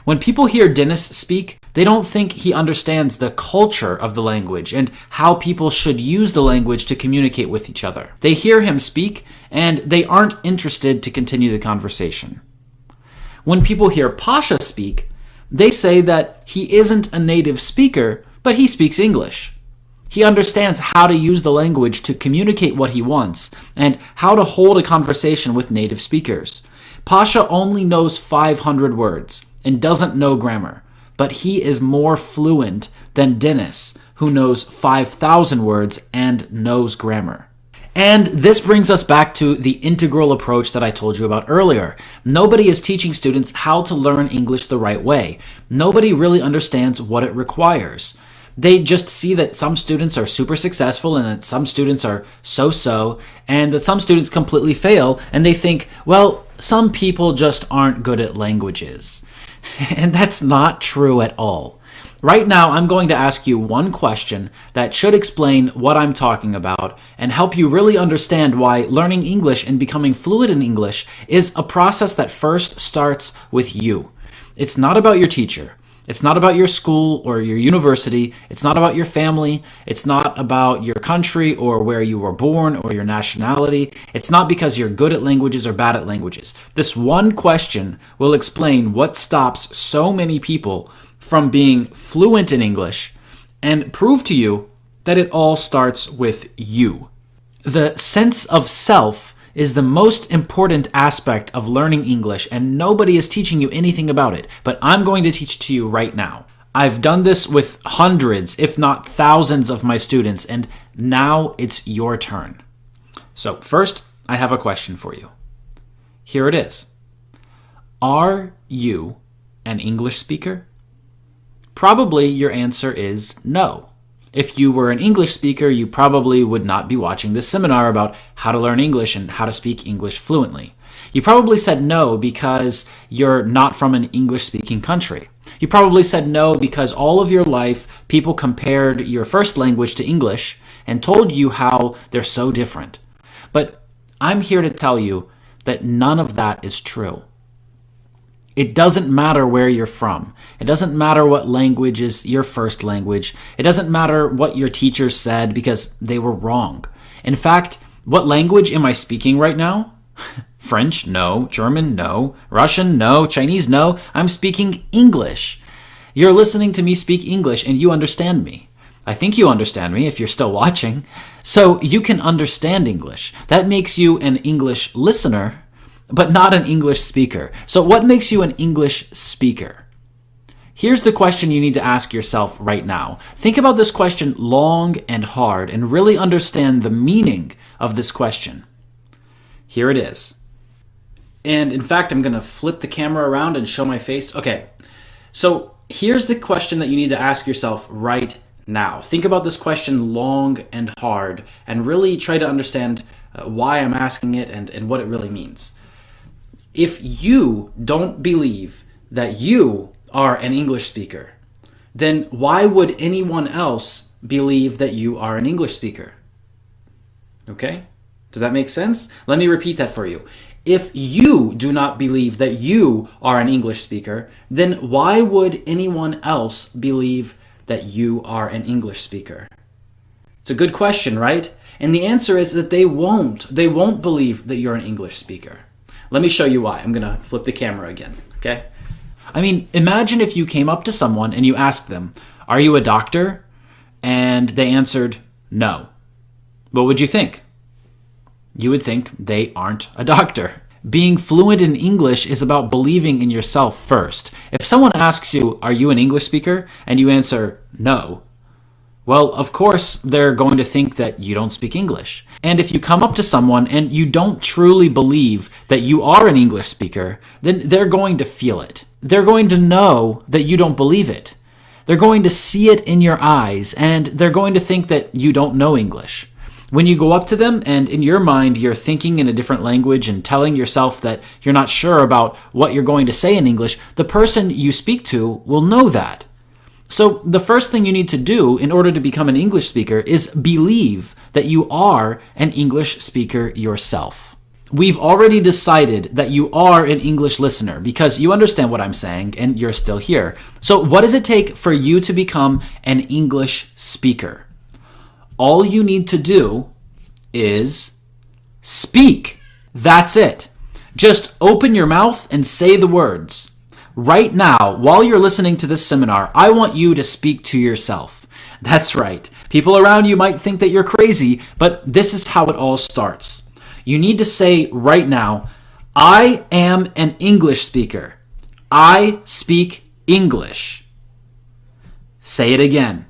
When people hear Dennis speak, they don't think he understands the culture of the language and how people should use the language to communicate with each other. They hear him speak, and they aren't interested to continue the conversation. When people hear Pasha speak, they say that he isn't a native speaker, but he speaks English. He understands how to use the language to communicate what he wants and how to hold a conversation with native speakers. Pasha only knows 500 words and doesn't know grammar, but he is more fluent than Dennis, who knows 5,000 words and knows grammar. And this brings us back to the integral approach that I told you about earlier. Nobody is teaching students how to learn English the right way. Nobody really understands what it requires. They just see that some students are super successful and that some students are so-so, and that some students completely fail, and they think, well, some people just aren't good at languages. And that's not true at all. Right now, I'm going to ask you one question that should explain what I'm talking about and help you really understand why learning English and becoming fluent in English is a process that first starts with you. It's not about your teacher. It's not about your school or your university. It's not about your family. It's not about your country or where you were born or your nationality. It's not because you're good at languages or bad at languages. This one question will explain what stops so many people from being fluent in English and prove to you that it all starts with you. The sense of self is the most important aspect of learning English, and nobody is teaching you anything about it, but I'm going to teach it to you right now. I've done this with hundreds, if not thousands of my students, and now it's your turn. So first, I have a question for you. Here it is. Are you an English speaker? Probably your answer is no. If you were an English speaker, you probably would not be watching this seminar about how to learn English and how to speak English fluently. You probably said no because you're not from an English-speaking country. You probably said no because all of your life people compared your first language to English and told you how they're so different. But I'm here to tell you that none of that is true. It doesn't matter where you're from. It doesn't matter what language is your first language. It doesn't matter what your teachers said because they were wrong. In fact, what language am I speaking right now? French? No. German? No. Russian? No. Chinese? No. I'm speaking English. You're listening to me speak English and you understand me. I think you understand me if you're still watching. So you can understand English. That makes you an English listener, but not an English speaker. So what makes you an English speaker? Here's the question you need to ask yourself right now. Think about this question long and hard and really understand the meaning of this question. Here it is. And in fact, I'm going to flip the camera around and show my face. Okay, so here's the question that you need to ask yourself right now. Think about this question long and hard and really try to understand why I'm asking it and what it really means. If you don't believe that you are an English speaker, then why would anyone else believe that you are an English speaker? Okay? Does that make sense? Let me repeat that for you. If you do not believe that you are an English speaker, then why would anyone else believe that you are an English speaker? It's a good question, right? And the answer is that they won't. They won't believe that you're an English speaker. Let me show you why. I'm going to flip the camera again, okay? I mean, imagine if you came up to someone and you asked them, "Are you a doctor?" And they answered, "No." What would you think? You would think they aren't a doctor. Being fluent in English is about believing in yourself first. If someone asks you, "Are you an English speaker?" and you answer, "No," well, of course, they're going to think that you don't speak English. And if you come up to someone and you don't truly believe that you are an English speaker, then they're going to feel it. They're going to know that you don't believe it. They're going to see it in your eyes, and they're going to think that you don't know English. When you go up to them and in your mind you're thinking in a different language and telling yourself that you're not sure about what you're going to say in English, the person you speak to will know that. So the first thing you need to do in order to become an English speaker is believe that you are an English speaker yourself. We've already decided that you are an English listener because you understand what I'm saying and you're still here. So what does it take for you to become an English speaker? All you need to do is speak. That's it. Just open your mouth and say the words. Right now, while you're listening to this seminar, I want you to speak to yourself. That's right. People around you might think that you're crazy, but this is how it all starts. You need to say right now, I am an English speaker. I speak English. Say it again.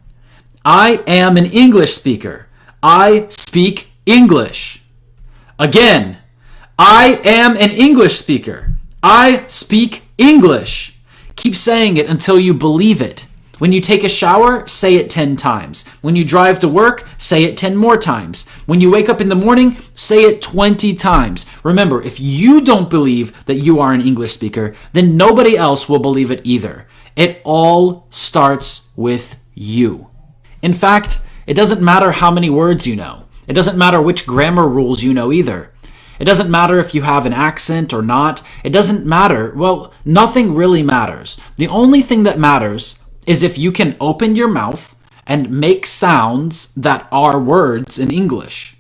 I am an English speaker. I speak English. Again, I am an English speaker. I speak English. Keep saying it until you believe it. When you take a shower, say it 10 times. When you drive to work, say it 10 more times. When you wake up in the morning, say it 20 times. Remember, if you don't believe that you are an English speaker, then nobody else will believe it either. It all starts with you. In fact, it doesn't matter how many words you know. It doesn't matter which grammar rules you know either. It doesn't matter if you have an accent or not. It doesn't matter. Well, nothing really matters. The only thing that matters is if you can open your mouth and make sounds that are words in English.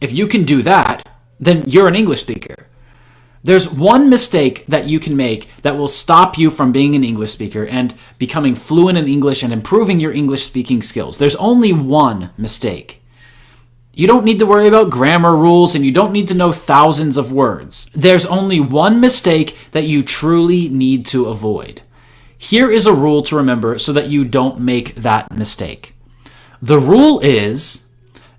If you can do that, then you're an English speaker. There's one mistake that you can make that will stop you from being an English speaker and becoming fluent in English and improving your English speaking skills. There's only one mistake. You don't need to worry about grammar rules and you don't need to know thousands of words. There's only one mistake that you truly need to avoid. Here is a rule to remember so that you don't make that mistake. The rule is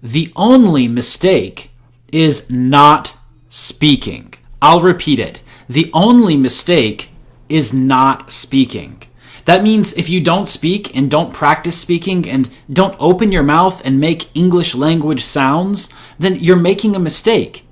the only mistake is not speaking. I'll repeat it. The only mistake is not speaking. That means if you don't speak and don't practice speaking and don't open your mouth and make English language sounds, then you're making a mistake.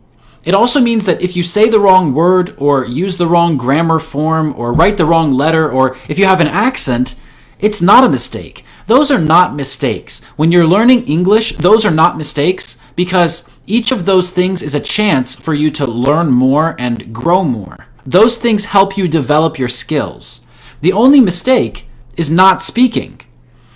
It also means that if you say the wrong word or use the wrong grammar form or write the wrong letter or if you have an accent, it's not a mistake. Those are not mistakes. When you're learning English, those are not mistakes because each of those things is a chance for you to learn more and grow more. Those things help you develop your skills. The only mistake is not speaking.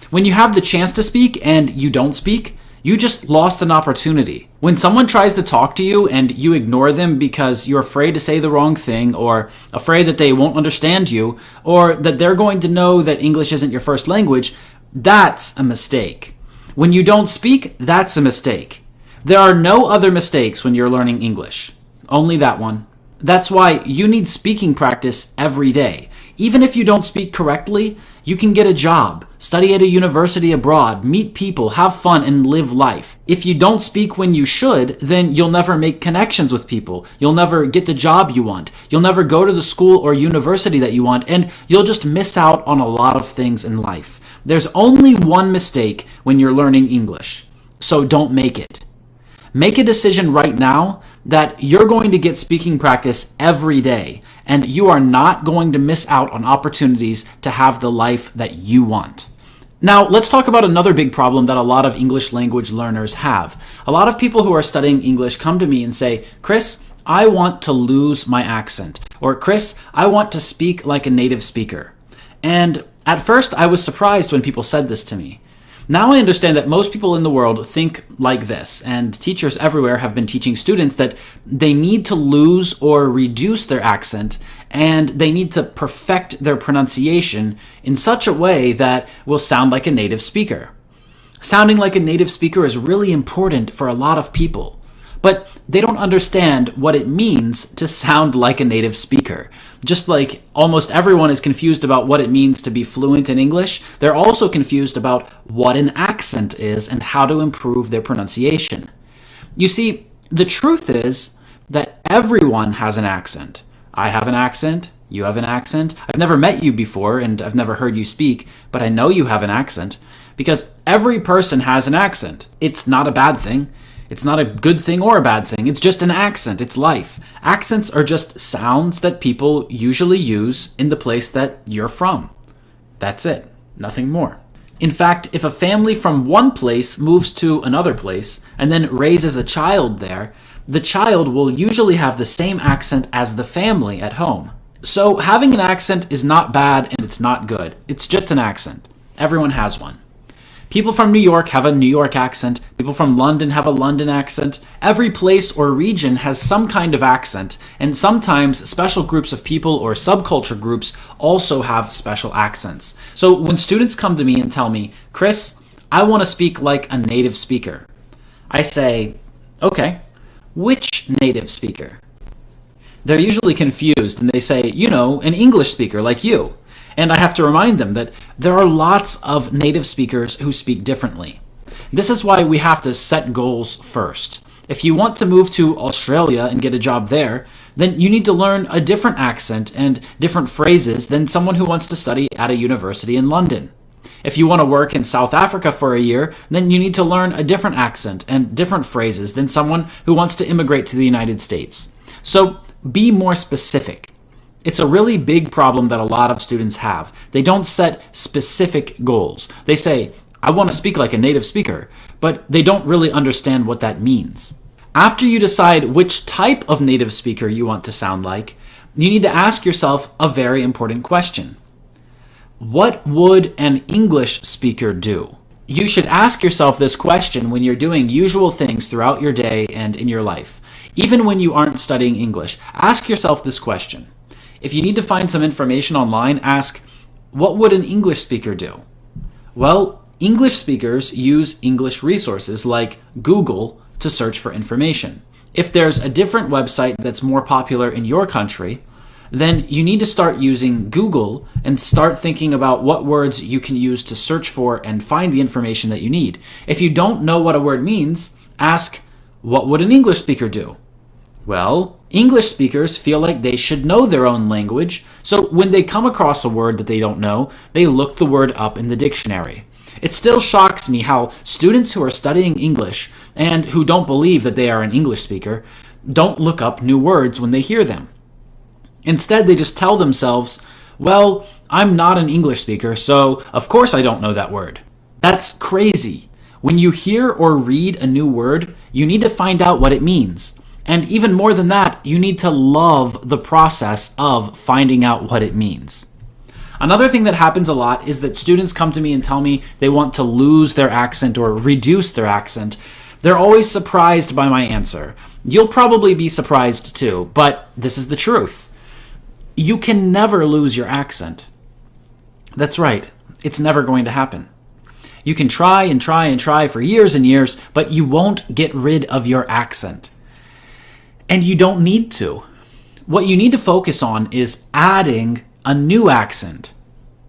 When you have the chance to speak and you don't speak, you just lost an opportunity. When someone tries to talk to you and you ignore them because you're afraid to say the wrong thing or afraid that they won't understand you or that they're going to know that English isn't your first language, that's a mistake. When you don't speak, that's a mistake. There are no other mistakes when you're learning English. Only that one. That's why you need speaking practice every day. Even if you don't speak correctly, you can get a job, study at a university abroad, meet people, have fun, and live life. If you don't speak when you should, then you'll never make connections with people. You'll never get the job you want. You'll never go to the school or university that you want, and you'll just miss out on a lot of things in life. There's only one mistake when you're learning English, so don't make it. Make a decision right now that you're going to get speaking practice every day, and you are not going to miss out on opportunities to have the life that you want. Now, let's talk about another big problem that a lot of English language learners have. A lot of people who are studying English come to me and say, Chris, I want to lose my accent. Or, Chris, I want to speak like a native speaker. And at first, I was surprised when people said this to me. Now I understand that most people in the world think like this, and teachers everywhere have been teaching students that they need to lose or reduce their accent, and they need to perfect their pronunciation in such a way that will sound like a native speaker. Sounding like a native speaker is really important for a lot of people, but they don't understand what it means to sound like a native speaker. Just like almost everyone is confused about what it means to be fluent in English, they're also confused about what an accent is and how to improve their pronunciation. You see, the truth is that everyone has an accent. I have an accent, You have an accent. I've never met you before and I've never heard you speak, but I know you have an accent because every person has an accent. It's not a bad thing. It's not a good thing or a bad thing. It's just an accent. It's life. Accents are just sounds that people usually use in the place that you're from. That's it. Nothing more. In fact, if a family from one place moves to another place and then raises a child there, the child will usually have the same accent as the family at home. So having an accent is not bad and it's not good. It's just an accent. Everyone has one. People from New York have a New York accent. People from London have a London accent. Every place or region has some kind of accent, and sometimes special groups of people or subculture groups also have special accents. So when students come to me and tell me, Chris, I want to speak like a native speaker, I say, okay, which native speaker? They're usually confused and they say, an English speaker like you. And I have to remind them that there are lots of native speakers who speak differently. This is why we have to set goals first. If you want to move to Australia and get a job there, then you need to learn a different accent and different phrases than someone who wants to study at a university in London. If you want to work in South Africa for a year, then you need to learn a different accent and different phrases than someone who wants to immigrate to the United States. So be more specific. It's a really big problem that a lot of students have. They don't set specific goals. They say, I want to speak like a native speaker, but they don't really understand what that means. After you decide which type of native speaker you want to sound like, you need to ask yourself a very important question. What would an English speaker do? You should ask yourself this question when you're doing usual things throughout your day and in your life. Even when you aren't studying English, ask yourself this question. If you need to find some information online, ask, what would an English speaker do? Well, English speakers use English resources like Google to search for information. If there's a different website that's more popular in your country, then you need to start using Google and start thinking about what words you can use to search for and find the information that you need. If you don't know what a word means, ask, what would an English speaker do? Well, English speakers feel like they should know their own language, so when they come across a word that they don't know, they look the word up in the dictionary. It still shocks me how students who are studying English and who don't believe that they are an English speaker don't look up new words when they hear them. Instead, they just tell themselves, well, I'm not an English speaker, so of course I don't know that word. That's crazy. When you hear or read a new word, you need to find out what it means. And even more than that, you need to love the process of finding out what it means. Another thing that happens a lot is that students come to me and tell me they want to lose their accent or reduce their accent. They're always surprised by my answer. You'll probably be surprised too, but this is the truth. You can never lose your accent. That's right, it's never going to happen. You can try and try and try for years and years, but you won't get rid of your accent. And you don't need to. What you need to focus on is adding a new accent,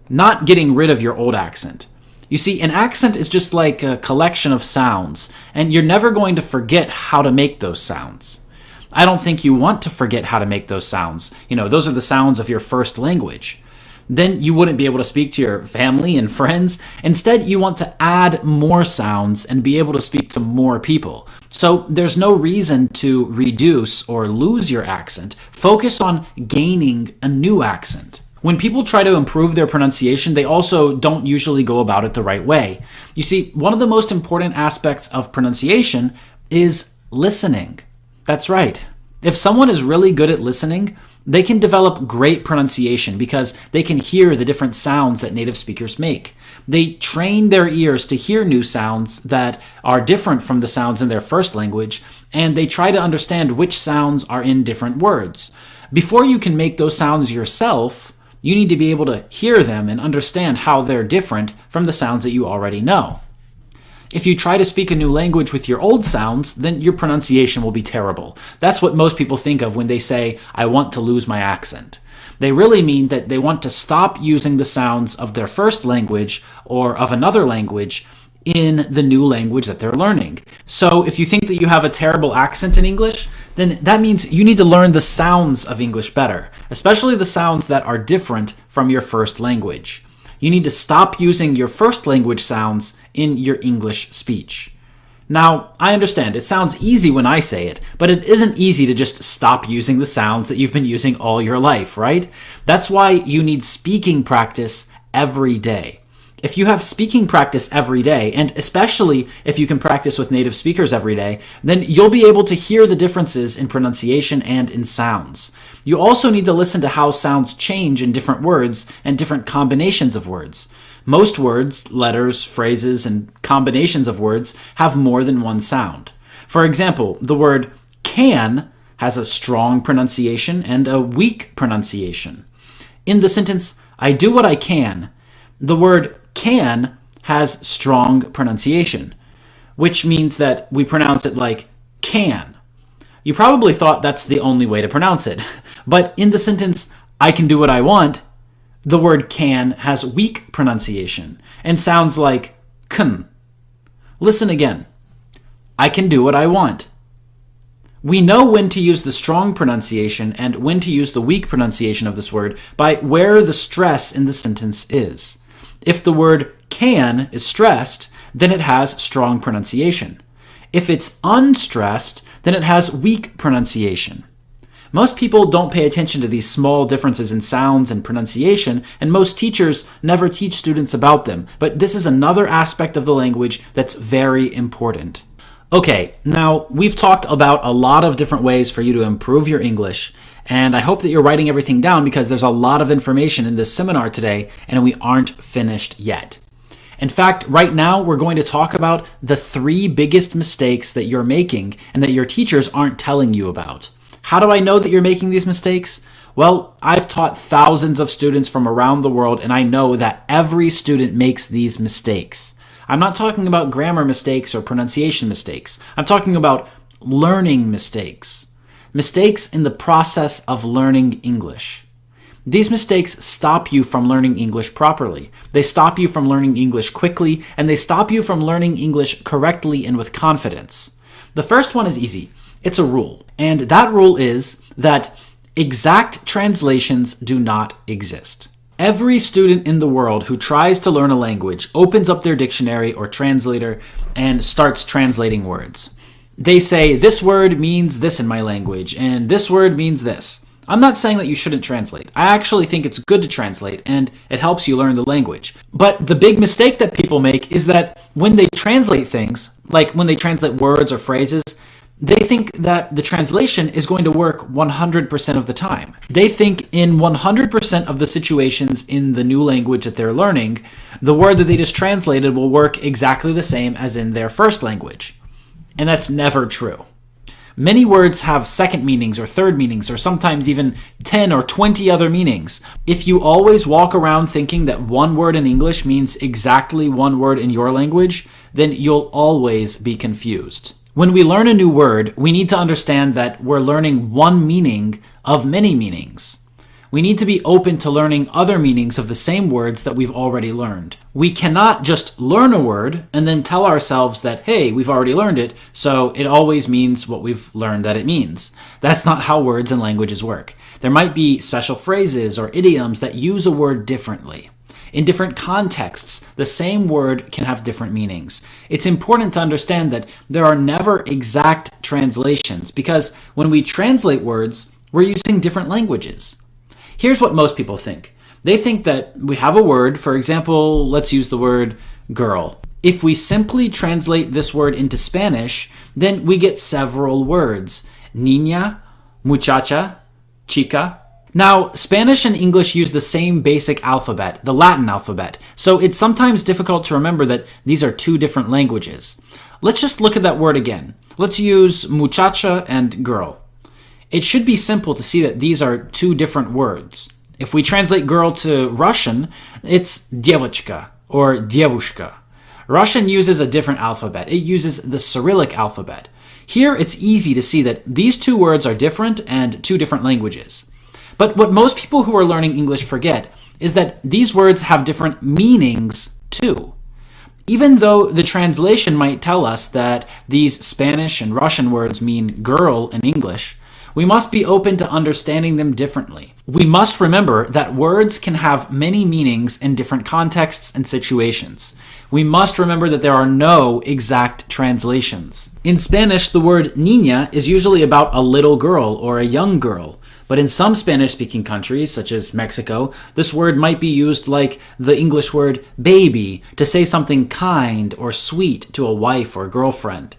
not getting rid of your old accent. You see, an accent is just like a collection of sounds, and you're never going to forget how to make those sounds. I don't think you want to forget how to make those sounds. Those are the sounds of your first language. Then you wouldn't be able to speak to your family and friends. Instead, you want to add more sounds and be able to speak to more people. So there's no reason to reduce or lose your accent. Focus on gaining a new accent. When people try to improve their pronunciation, they also don't usually go about it the right way. You see, one of the most important aspects of pronunciation is listening. That's right. If someone is really good at listening, they can develop great pronunciation because they can hear the different sounds that native speakers make. They train their ears to hear new sounds that are different from the sounds in their first language, and they try to understand which sounds are in different words. Before you can make those sounds yourself, you need to be able to hear them and understand how they're different from the sounds that you already know. If you try to speak a new language with your old sounds, then your pronunciation will be terrible. That's what most people think of when they say, I want to lose my accent. They really mean that they want to stop using the sounds of their first language or of another language in the new language that they're learning. So if you think that you have a terrible accent in English, then that means you need to learn the sounds of English better, especially the sounds that are different from your first language. You need to stop using your first language sounds in your English speech. Now, I understand, it sounds easy when I say it, but it isn't easy to just stop using the sounds that you've been using all your life, right? That's why you need speaking practice every day. If you have speaking practice every day, and especially if you can practice with native speakers every day, then you'll be able to hear the differences in pronunciation and in sounds. You also need to listen to how sounds change in different words and different combinations of words. Most words, letters, phrases, and combinations of words have more than one sound. For example, the word can has a strong pronunciation and a weak pronunciation. In the sentence, I do what I can, the word can has strong pronunciation, which means that we pronounce it like can. You probably thought that's the only way to pronounce it, but in the sentence, I can do what I want, the word can has weak pronunciation and sounds like can. Listen again. I can do what I want. We know when to use the strong pronunciation and when to use the weak pronunciation of this word by where the stress in the sentence is. If the word can is stressed, then it has strong pronunciation. If it's unstressed, then it has weak pronunciation. Most people don't pay attention to these small differences in sounds and pronunciation, and most teachers never teach students about them. But this is another aspect of the language that's very important. Okay, now we've talked about a lot of different ways for you to improve your English, and I hope that you're writing everything down because there's a lot of information in this seminar today, and we aren't finished yet. In fact, right now we're going to talk about the 3 biggest mistakes that you're making and that your teachers aren't telling you about. How do I know that you're making these mistakes? Well, I've taught thousands of students from around the world, and I know that every student makes these mistakes. I'm not talking about grammar mistakes or pronunciation mistakes. I'm talking about learning mistakes. Mistakes in the process of learning English. These mistakes stop you from learning English properly. They stop you from learning English quickly, and they stop you from learning English correctly and with confidence. The first one is easy. It's a rule. And that rule is that exact translations do not exist. Every student in the world who tries to learn a language opens up their dictionary or translator and starts translating words. They say, this word means this in my language, and this word means this. I'm not saying that you shouldn't translate. I actually think it's good to translate, and it helps you learn the language. But the big mistake that people make is that when they translate things, like when they translate words or phrases, they think that the translation is going to work 100% of the time. They think in 100% of the situations in the new language that they're learning, the word that they just translated will work exactly the same as in their first language. And that's never true. Many words have second meanings or third meanings or sometimes even 10 or 20 other meanings. If you always walk around thinking that one word in English means exactly one word in your language, then you'll always be confused. When we learn a new word, we need to understand that we're learning one meaning of many meanings. We need to be open to learning other meanings of the same words that we've already learned. We cannot just learn a word and then tell ourselves that, hey, we've already learned it, so it always means what we've learned that it means. That's not how words and languages work. There might be special phrases or idioms that use a word differently. In different contexts, the same word can have different meanings. It's important to understand that there are never exact translations because when we translate words, we're using different languages. Here's what most people think. They think that we have a word, for example, let's use the word girl. If we simply translate this word into Spanish, then we get several words. Niña, muchacha, chica. Now, Spanish and English use the same basic alphabet, the Latin alphabet, so it's sometimes difficult to remember that these are 2 different languages. Let's just look at that word again. Let's use muchacha and girl. It should be simple to see that these are 2 different words. If we translate girl to Russian, it's девочка or девушка. Russian uses a different alphabet. It uses the Cyrillic alphabet. Here, it's easy to see that these 2 words are different and 2 different languages. But what most people who are learning English forget is that these words have different meanings too. Even though the translation might tell us that these Spanish and Russian words mean girl in English, we must be open to understanding them differently. We must remember that words can have many meanings in different contexts and situations. We must remember that there are no exact translations. In Spanish, the word niña is usually about a little girl or a young girl. But in some Spanish-speaking countries, such as Mexico, this word might be used like the English word baby to say something kind or sweet to a wife or girlfriend.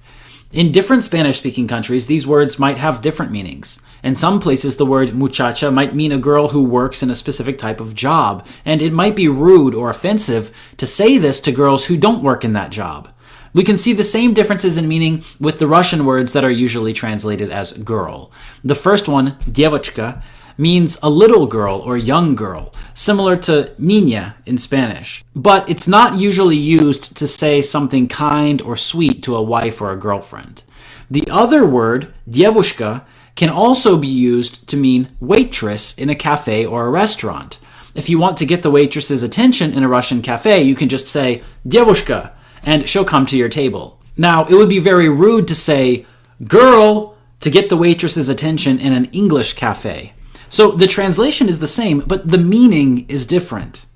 In different Spanish-speaking countries, these words might have different meanings. In some places, the word muchacha might mean a girl who works in a specific type of job, and it might be rude or offensive to say this to girls who don't work in that job. We can see the same differences in meaning with the Russian words that are usually translated as girl. The first one, девочка, means a little girl or young girl, similar to niña in Spanish. But it's not usually used to say something kind or sweet to a wife or a girlfriend. The other word, девушка, can also be used to mean waitress in a cafe or a restaurant. If you want to get the waitress's attention in a Russian cafe, you can just say девушка, and she'll come to your table. Now, it would be very rude to say girl to get the waitress's attention in an English cafe. So the translation is the same, but the meaning is different.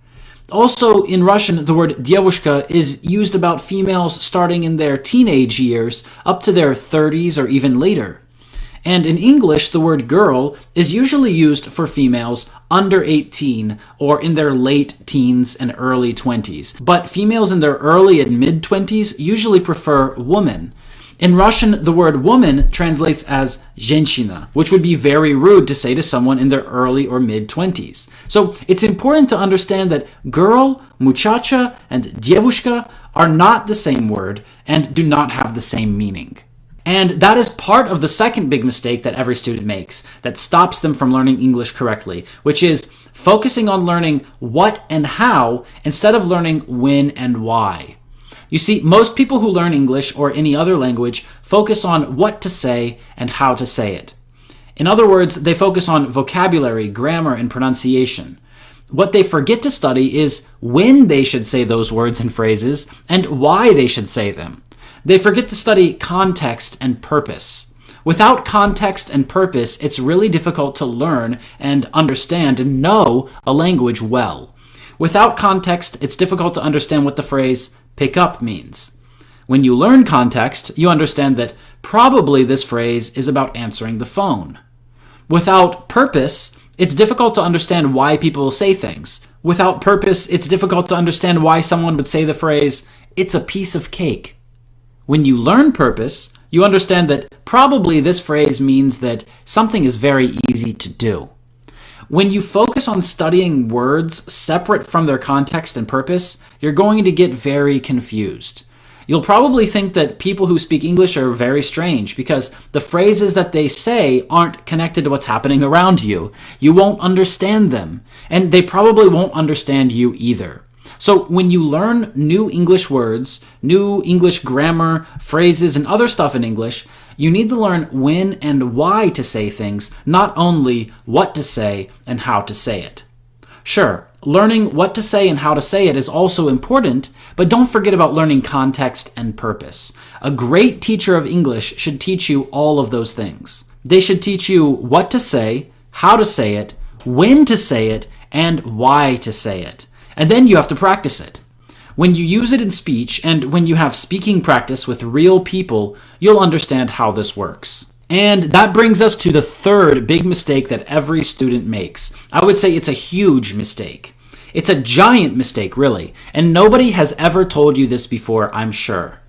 Also, in Russian, the word девушка is used about females starting in their teenage years up to their 30s or even later. And in English, the word girl is usually used for females under 18 or in their late teens and early 20s. But females in their early and mid-20s usually prefer woman. In Russian, the word woman translates as женщина, which would be very rude to say to someone in their early or mid-20s. So it's important to understand that girl, muchacha, and девушка are not the same word and do not have the same meaning. And that is part of the second big mistake that every student makes that stops them from learning English correctly, which is focusing on learning what and how instead of learning when and why. You see, most people who learn English or any other language focus on what to say and how to say it. In other words, they focus on vocabulary, grammar, and pronunciation. What they forget to study is when they should say those words and phrases and why they should say them. They forget to study context and purpose. Without context and purpose, it's really difficult to learn and understand and know a language well. Without context, it's difficult to understand what the phrase pick up means. When you learn context, you understand that probably this phrase is about answering the phone. Without purpose, it's difficult to understand why people say things. Without purpose, it's difficult to understand why someone would say the phrase, "It's a piece of cake." When you learn purpose, you understand that probably this phrase means that something is very easy to do. When you focus on studying words separate from their context and purpose, you're going to get very confused. You'll probably think that people who speak English are very strange because the phrases that they say aren't connected to what's happening around you. You won't understand them, and they probably won't understand you either. So when you learn new English words, new English grammar, phrases, and other stuff in English, you need to learn when and why to say things, not only what to say and how to say it. Sure, learning what to say and how to say it is also important, but don't forget about learning context and purpose. A great teacher of English should teach you all of those things. They should teach you what to say, how to say it, when to say it, and why to say it. And then you have to practice it. When you use it in speech and when you have speaking practice with real people, you'll understand how this works. And that brings us to the third big mistake that every student makes. I would say it's a huge mistake. It's a giant mistake, really, and nobody has ever told you this before, I'm sure.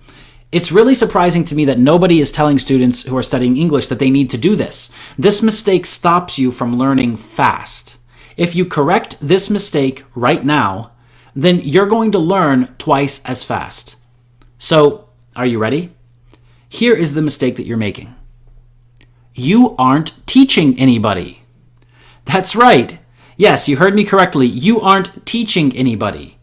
It's really surprising to me that nobody is telling students who are studying English that they need to do this. This mistake stops you from learning fast. If you correct this mistake right now, then you're going to learn twice as fast. So, are you ready? Here is the mistake that you're making. You aren't teaching anybody. That's right. Yes, you heard me correctly. You aren't teaching anybody.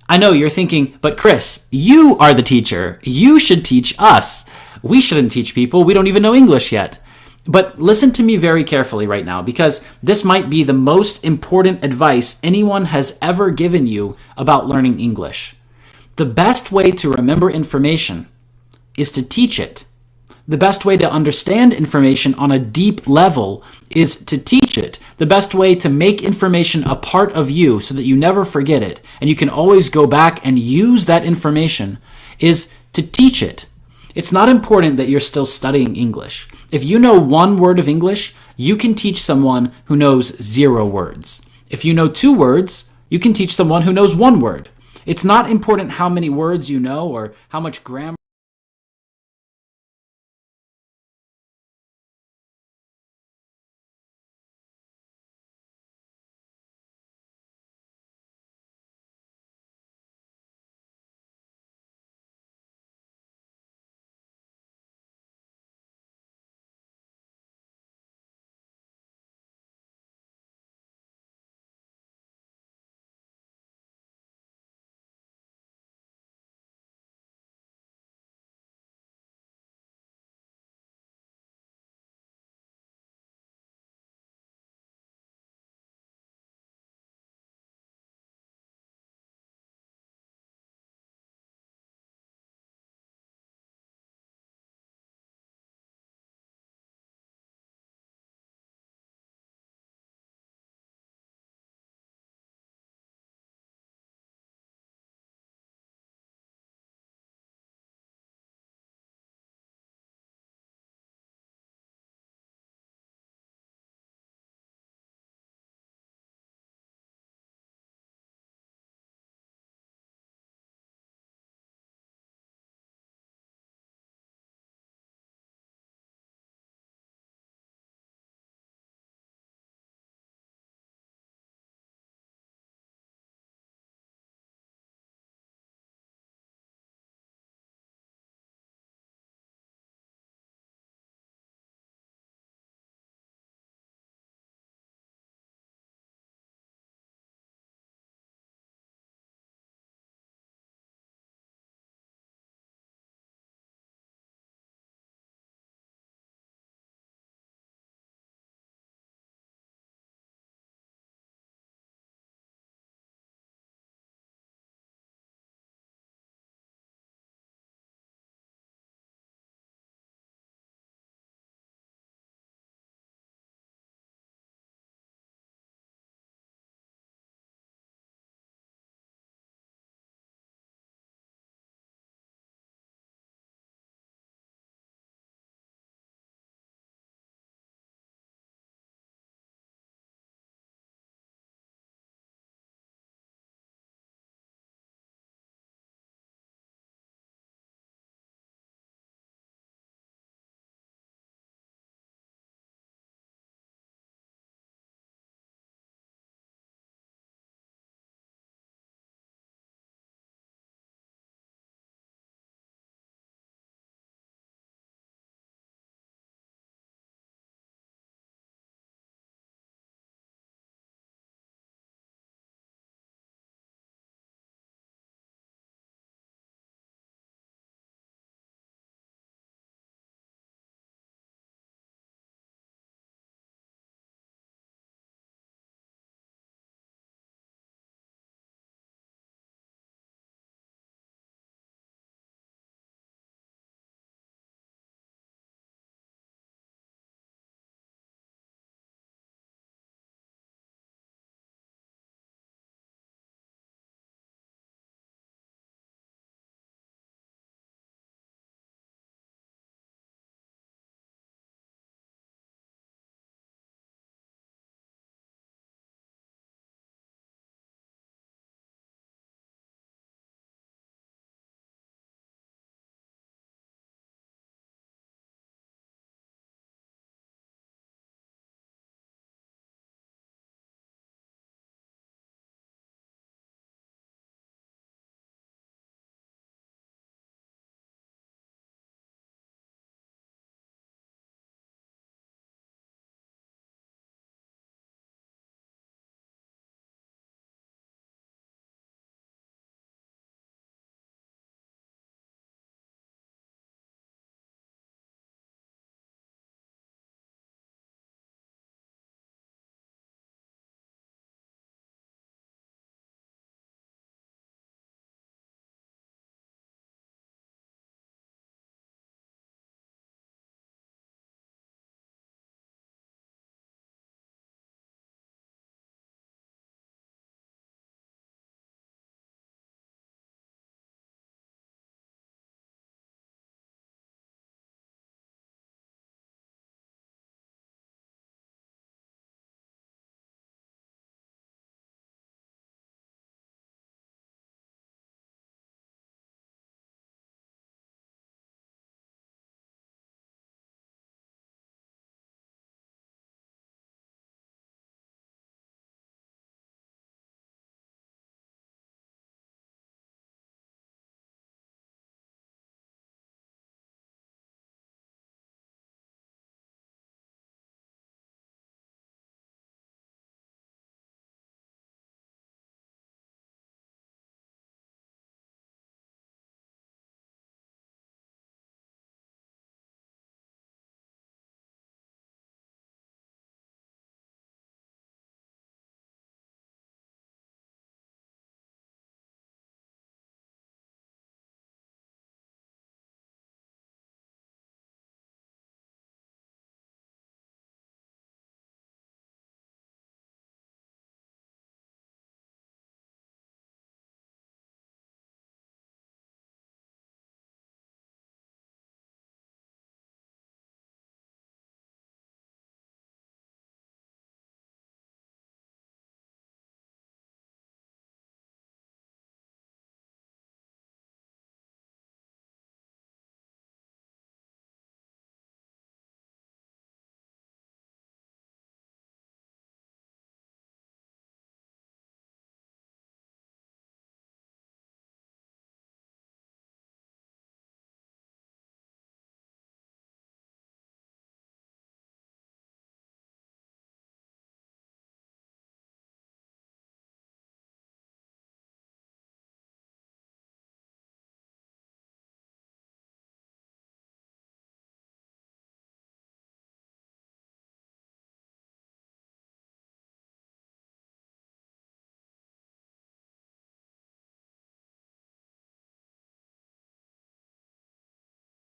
I know you're thinking, but Chris, you are the teacher. You should teach us. We shouldn't teach people. We don't even know English yet. But listen to me very carefully right now, because this might be the most important advice anyone has ever given you about learning English. The best way to remember information is to teach it. The best way to understand information on a deep level is to teach it. The best way to make information a part of you so that you never forget it and you can always go back and use that information is to teach it. It's not important that you're still studying English. If you know one word of English, you can teach someone who knows 0 words. If you know 2 words, you can teach someone who knows 1 word. It's not important how many words you know or how much grammar